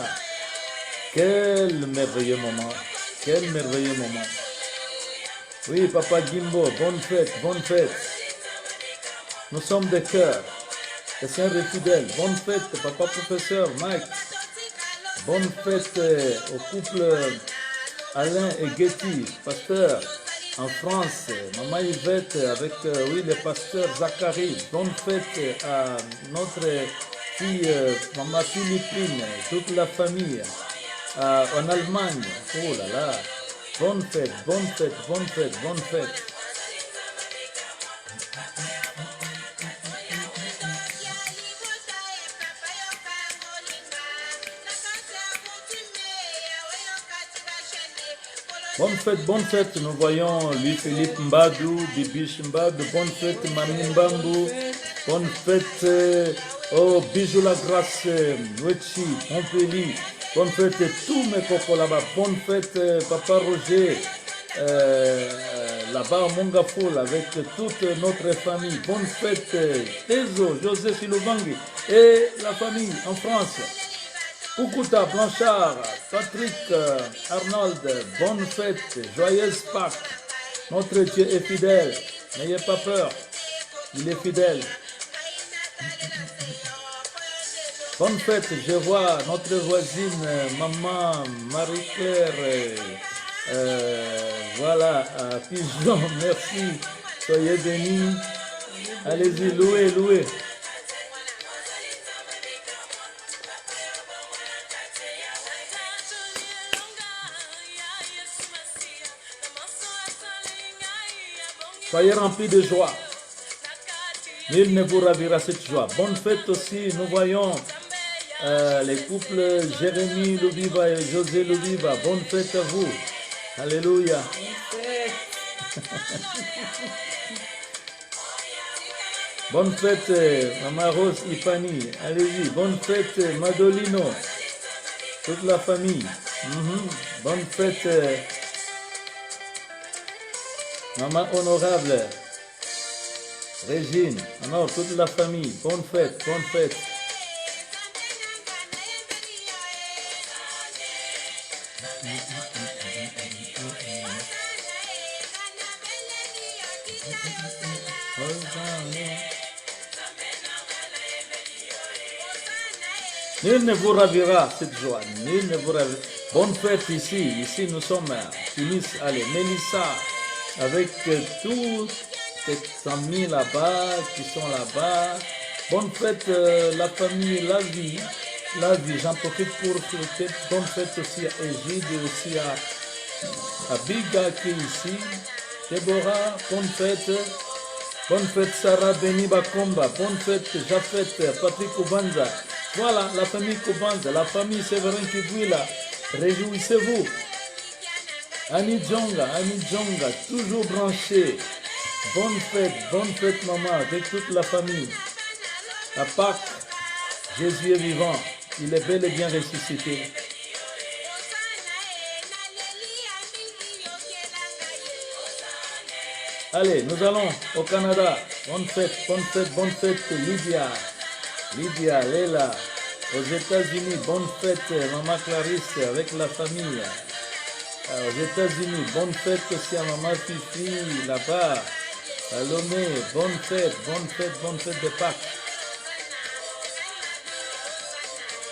quel merveilleux moment. Oui, Papa Gimbo, bonne fête. Nous sommes des cœurs, des saints et fidèles. Bonne fête, Papa Professeur Mike. Bonne fête au couple Alain et Getty, pasteur en France. Maman Yvette avec, le pasteur Zachary. Bonne fête à notre fille, Maman Philippine, toute la famille en Allemagne. Oh là là. Bonne fête. Bonne fête, nous voyons Louis-Philippe Mbadou, Bibiche Mbadou, bonne fête Mami Mbambou, bonne fête Bijou la Grâce, Wechi, Montpellier, bonne fête tous mes cocos là-bas, bonne fête Papa Roger, là-bas à Mongafol avec toute notre famille, bonne fête Tezo, José Silovangi et la famille en France. Ukuta, Blanchard, Patrick, Arnold, bonne fête, joyeuse Pâques. Notre Dieu est fidèle, n'ayez pas peur, il est fidèle. Bonne fête, je vois notre voisine, Maman Marie-Claire, voilà, à Pigeon, merci, soyez bénis, allez-y, louez. Soyez remplis de joie. Nul ne vous ravira cette joie. Bonne fête aussi, nous voyons les couples Jérémy Loubiva et José Loubiva. Bonne fête à vous. Alléluia. Bonne fête, Maman Rose Ipani. Allez-y. Bonne fête, Madolino. Toute la famille. Bonne fête. Maman honorable, Régine, alors toute la famille, bonne fête. Nul ne vous ravira cette joie, Bonne fête ici nous sommes à Tunis, allez, Mélissa, avec tous ces amis là-bas, qui sont là-bas. Bonne fête la famille La Vie, j'en profite pour souhaiter bonne fête aussi à Égide, aussi à Biga qui est ici, Déborah, bonne fête Sarah Beni Bakomba, bonne fête Jafet, Patrick Kubanza. Voilà, la famille Kubanza, la famille Séverin Kibouila, réjouissez-vous. Annie Djonga, toujours branché. Bonne fête maman, avec toute la famille. À Pâques, Jésus est vivant. Il est bel et bien ressuscité. Allez, nous allons au Canada. Bonne fête, Lydia. Lydia, Léla. Aux États-Unis, bonne fête, Maman Clarisse, avec la famille. Aux États-Unis, bonne fête aussi à Maman Fifi, là-bas. À Lomé, bonne fête de Pâques.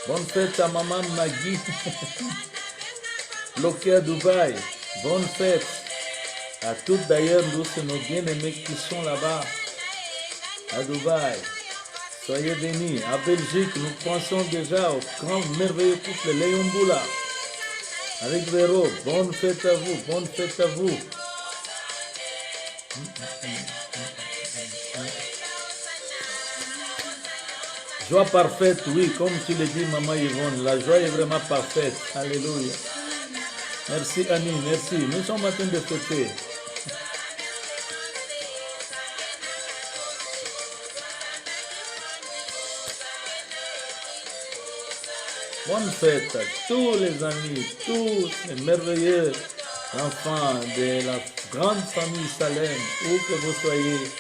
Bonne fête à Maman Magui. Bloqué à Dubaï, bonne fête. À toutes d'ailleurs, nous, c'est nos bien-aimés qui sont là-bas, à Dubaï. Soyez bénis. À Belgique, nous pensons déjà au grand, merveilleux couple Léon Boula. Avec Véro, bonne fête à vous, bonne fête à vous. Joie parfaite, oui, comme tu le dis, Maman Yvonne, la joie est vraiment parfaite. Alléluia. Merci Annie, merci. Nous sommes en train de fêter. Bonne fête à tous les amis, tous les merveilleux enfants de la grande famille Salem, où que vous soyez.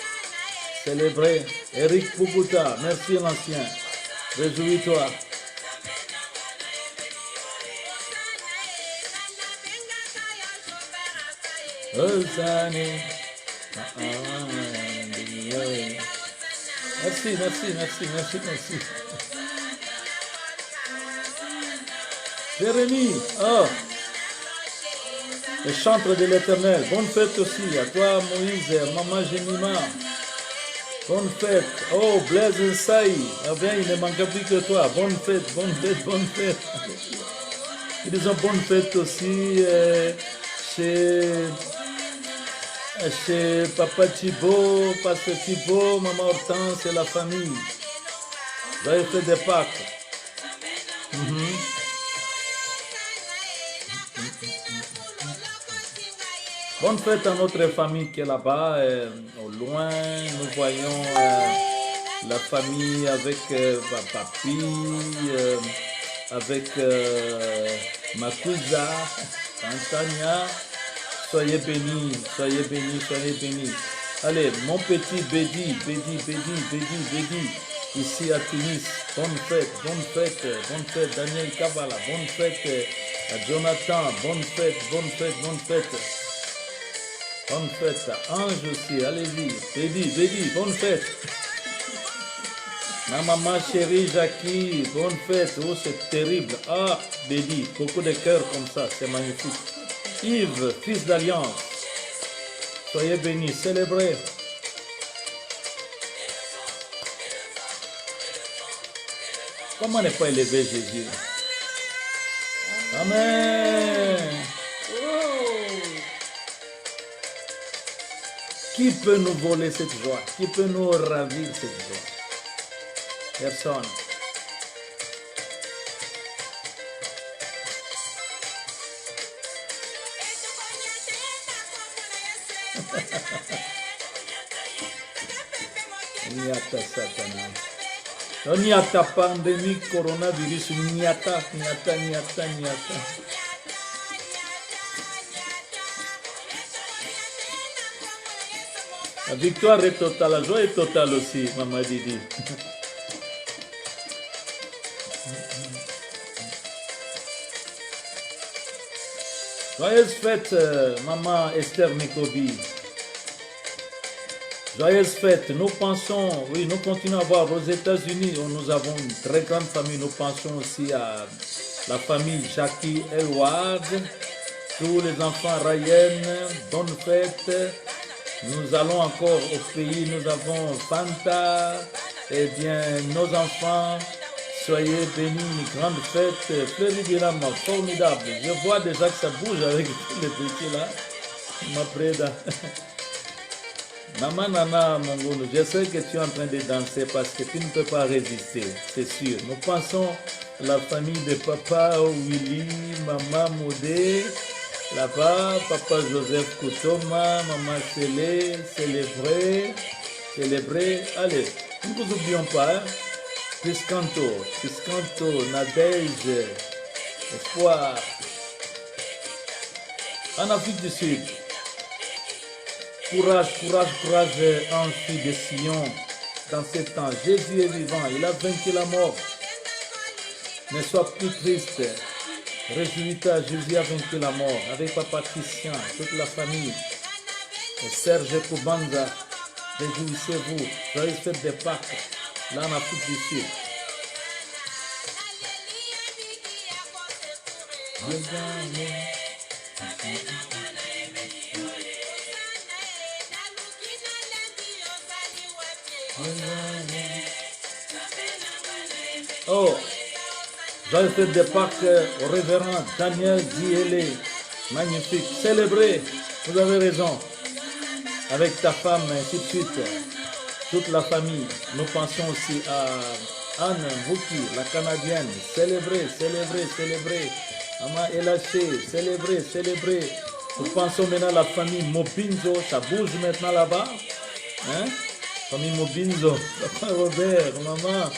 Célébrez Eric Pukuta, merci l'ancien. Réjouis-toi. Merci. Jérémie, le chantre de l'Éternel, bonne fête aussi à toi Moïse, Maman Jenima, bonne fête. Oh, Blaise Nsaï, ah bien, il ne manque plus que toi, bonne fête. Ils disons bonne fête aussi chez Papa Thibault, Pasteur Thibault, Maman Hortense et la famille. Vous avez fait des Pâques. Bonne fête à notre famille qui est là-bas, au loin. Nous voyons la famille avec Papi, avec Makuza, Tantania. Soyez bénis. Allez, mon petit Bédi, ici à Tunis. Bonne fête. Daniel Kavala, bonne fête à Jonathan, bonne fête. Bonne fête à Ange aussi, allez-y. Bédi, bonne fête. Ma maman chérie Jackie, bonne fête. Oh, c'est terrible. Ah, Bédi, beaucoup de cœurs comme ça, c'est magnifique. Yves, fils d'Alliance, soyez bénis, célébrez. Comment ne pas élever Jésus? Amen. Qui peut nous voler cette joie? Qui peut nous ravir cette joie? Personne. Nyata Satan. Nyata pandémie coronavirus. Nyata. La victoire est totale, la joie est totale aussi, Maman Didi. Joyeuse fête, Maman Esther Nikobi. Joyeuse fête. Nous pensons, oui, nous continuons à voir aux États-Unis où nous avons une très grande famille. Nous pensons aussi à la famille Jackie Elward, tous les enfants Ryan, bonne fête. Nous allons encore au pays, nous avons Fanta, eh bien, nos enfants, soyez bénis, une grande fête, Fleury-Biram, formidable. Je vois déjà que ça bouge avec tous les petits là, ma préda. Maman Nana Mongono, je sais que tu es en train de danser parce que tu ne peux pas résister, c'est sûr. Nous pensons à la famille de Papa Willy, Maman Modé, là-bas, Papa Joseph Koutoma, Maman Célé, célébrer. Allez, ne vous oublions pas, hein? Piscanto, Nadège, Espoir. En Afrique du Sud, courage, courage, courage en fille de Sion. Dans ces temps, Jésus est vivant, il a vaincu la mort. Ne sois plus triste. Réjouis-toi, Jésus a vaincu la mort. Avec Papa Christian, toute la famille. Et Serge Koubanza, réjouissez-vous. Joyeuse fête des Pâques, là en Afrique du Sud. Oh, joyeuse fête des Pâques au révérend Daniel Diele. Magnifique. Célébrez, vous avez raison. Avec ta femme, ainsi de suite. Toute la famille. Nous pensons aussi à Anne Vuki, la Canadienne. Célébrez, célébrez, célébrez. Maman Elaché, célébrez, célébrez. Nous pensons maintenant à la famille Mobinzo. Ça bouge maintenant là-bas. Hein? Famille Mobinzo. Papa Robert, maman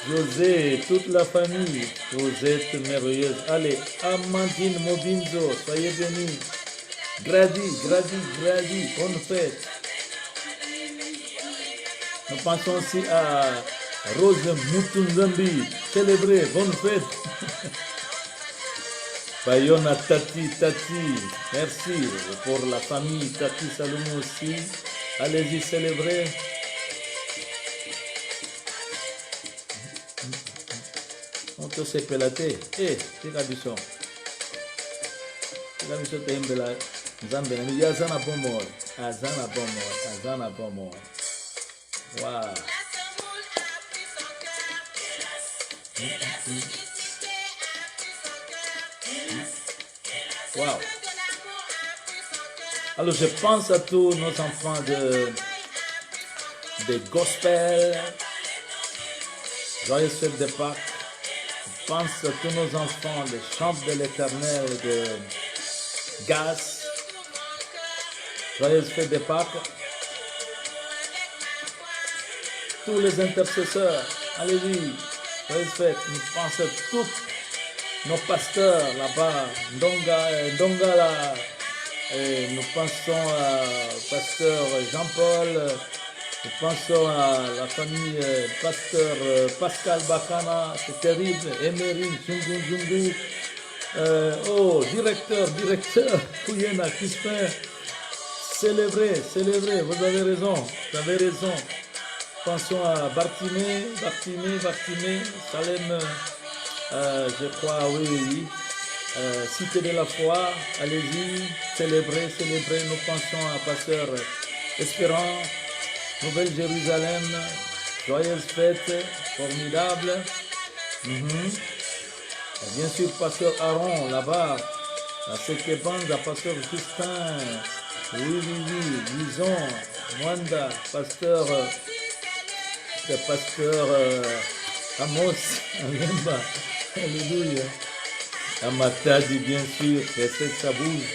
José, toute la famille. Vous êtes merveilleuse. Allez, Amandine Mobinzo, soyez bénis. Grady, bonne fête. Nous pensons aussi à Rose Mutunzambi, célébrez, bonne fête. Bayona Tati, merci pour la famille Tati Salomon aussi. Allez-y, célébrez. On te sait pelater. Eh, c'est la bichon. C'est la bichon, t'es une belle. Zambé, mais il y a Zana Bomor. Azana Bomor. Wow. Wow. Alors je pense à tous nos enfants de gospel. Joyeuse fête de Pâques. Je pense à tous nos enfants de chants de l'Éternel, de Gaz. Joyeuse fête de Pâques. Tous les intercesseurs, allez-y, joyeuse fête. Nous pensons à tous nos pasteurs là-bas, Ndongala. Et nous pensons à pasteur Jean-Paul. Nous pensons à la famille pasteur Pascal Bakana. C'est terrible. Emery, Zungu. Oh, directeur, Kouyena, Crispin. Célébrez, vous avez raison. Pensons à Bartimé, Salem, je crois, oui. Cité de la foi, allez-y, célébrez. Nous pensons à Pasteur Espérant, Nouvelle-Jérusalem, joyeuse fête, formidable. Et bien sûr, Pasteur Aaron, là-bas, à Sekebanza, Pasteur Justin. Oui, Lison, Mwanda, pasteur Amos, Alemba, alléluia. Amatadi, bien sûr, c'est que ça bouge,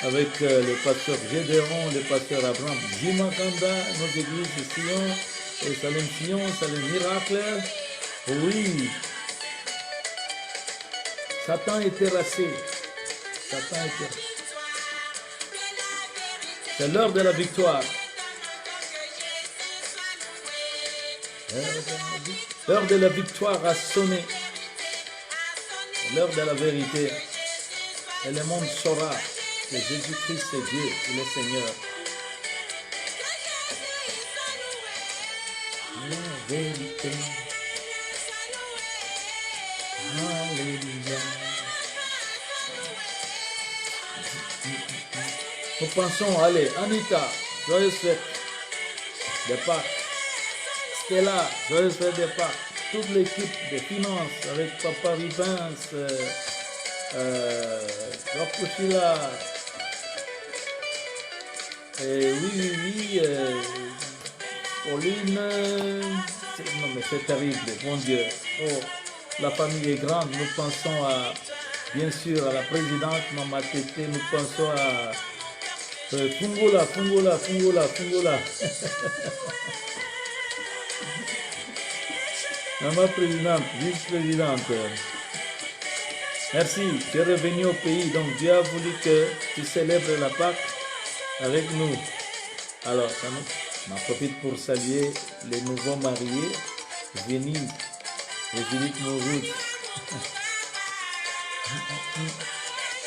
avec le pasteur Gédéon, le pasteur Abraham, Jimakanda, nos églises de Sion, et Salem Miracle. Oui, Satan est terrassé. C'est l'heure de la victoire. L'heure de la victoire a sonné. L'heure de la vérité. Et le monde saura que Jésus-Christ est Dieu, il est Seigneur. La vérité. Alléluia. Nous pensons, allez, Anita, joyeuse fête de Pâques. Stella, joyeuse fête de Pâques. Toute l'équipe de finances avec Papa Rubens, Rokushila. Oui, Pauline. Non mais c'est terrible, mon Dieu. Oh, la famille est grande. Nous pensons à, bien sûr, à la présidente Mama Tété. Nous pensons à Fungula. Maman présidente, vice-présidente. Merci, tu es revenu au pays, donc Dieu a voulu que tu célèbres la Pâque avec nous. Alors, on en profite pour saluer les nouveaux mariés, Vénis et Philippe Mouroud.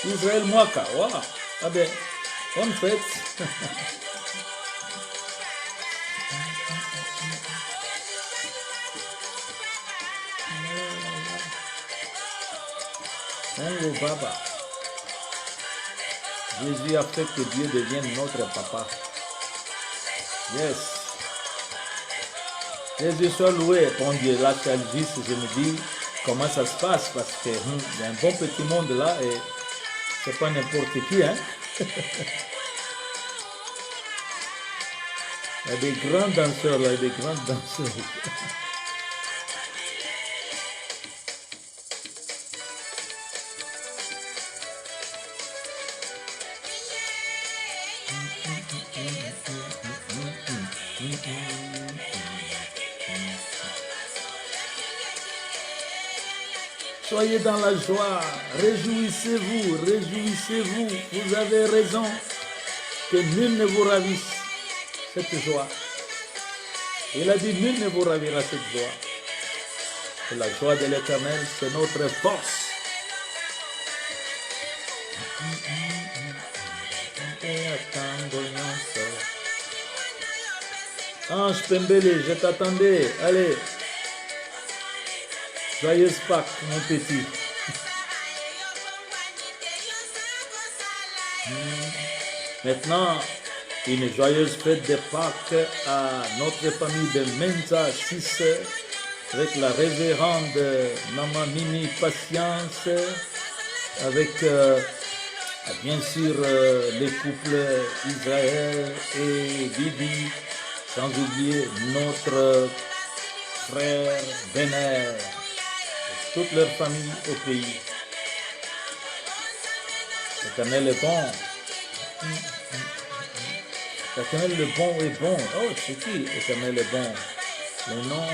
Israël Mwaka, wow. Ah ben, bonne fête. Tango Baba. Jésus a fait que Dieu devienne notre papa. Yes. Jésus soit loué, bon Dieu. Là, je me dis comment ça se passe parce que il y a un bon petit monde là et c'est pas n'importe qui, hein. Il y a des grands danseurs là, des grandes danseuses. Soyez dans la joie, réjouissez-vous, réjouissez-vous. Vous avez raison, que nul ne vous ravisse cette joie. Il a dit, nul ne vous ravira cette joie. Et la joie de l'Éternel, c'est notre force. Ange Pembele, je t'attendais. Allez. Joyeuse Pâques, mon petit. Maintenant, une joyeuse fête de Pâques à notre famille de Mensa 6 avec la révérende Maman Mimi Patience, avec bien sûr les couples Israël et Bibi, sans oublier notre frère Béner, toute leur famille au pays. L'Éternel est bon. L'Éternel le bon est bon. Oh, c'est qui l'Éternel est bon? Le nom.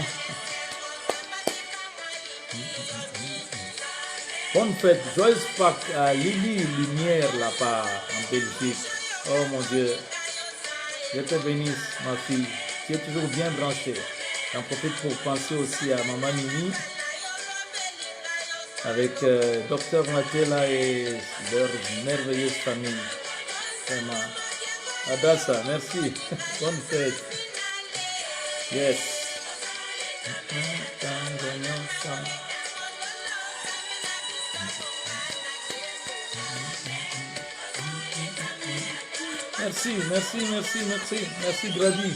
Bonne fête, joyeuse Pâques à Lily Lumière là-bas en Belgique. Oh mon Dieu, Dieu te bénisse ma fille, tu es toujours bien branchée. J'en profite pour penser aussi à Maman Mimi avec Docteur Matela et leur merveilleuse famille. Vraiment. Adassa, merci. Bonne fête. Yes. Merci, merci, merci, merci. Merci, Grady.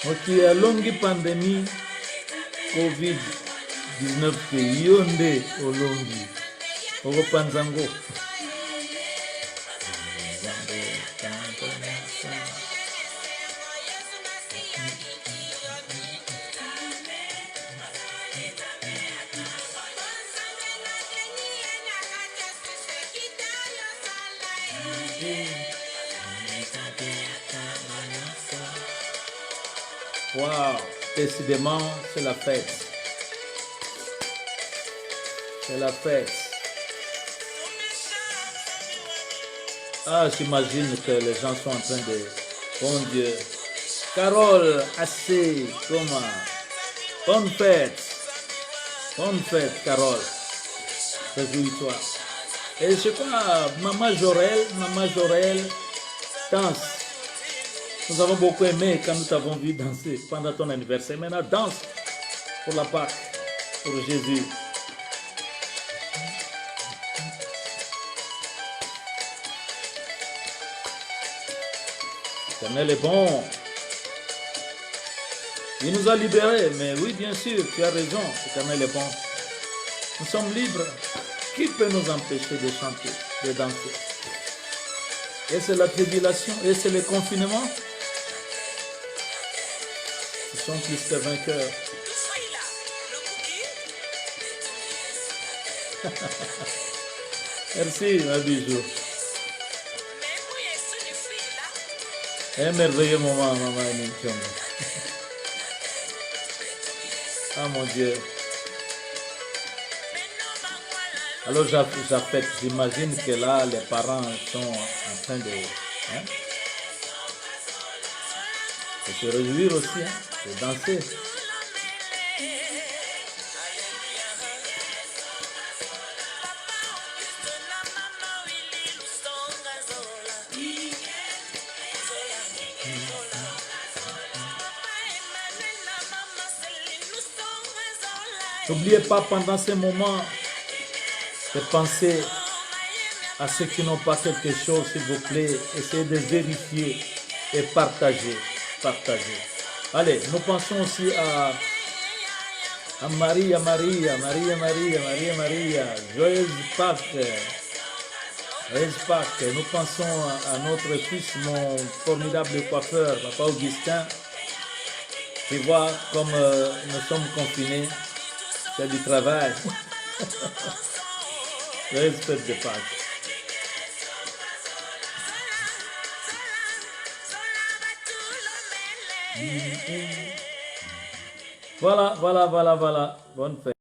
Ok, a longue pandémie COVID-19 ke yonde olongi. Oko panzango. Wow, décidément, c'est la fête. C'est la fête. Ah, j'imagine que les gens sont en train de... Bon Dieu. Carole, assez, comment? Bonne fête. Bonne fête, Carole. Réjouis-toi. Et je crois, Maman Jorel, danse. Nous avons beaucoup aimé quand nous t'avons vu danser pendant ton anniversaire. Maintenant, danse pour la Pâque, pour Jésus. L'Éternel est bon. Il nous a libérés, mais oui, bien sûr, tu as raison, l'Éternel est bon. Nous sommes libres. Qui peut nous empêcher de chanter, de danser? Et c'est la tribulation, et c'est le confinement. Ils sont plus que vainqueurs. Merci, ma bijou. Un merveilleux moment, maman Ninchong. Ah mon Dieu. Alors j'imagine que là, les parents sont en train de, hein, de se réjouir aussi, hein, de danser. N'oubliez pas pendant ces moments de penser à ceux qui n'ont pas quelque chose, s'il vous plaît. Essayez de vérifier et partager. Partager. Allez, nous pensons aussi à Maria, joyeuse Pâques. Joyeuse Pâques. Nous pensons à notre fils, mon formidable coiffeur, Papa Augustin. Tu vois, comme nous sommes confinés, c'est du travail. Joyeuse fête de Pâques. Voilà. Bonne fête.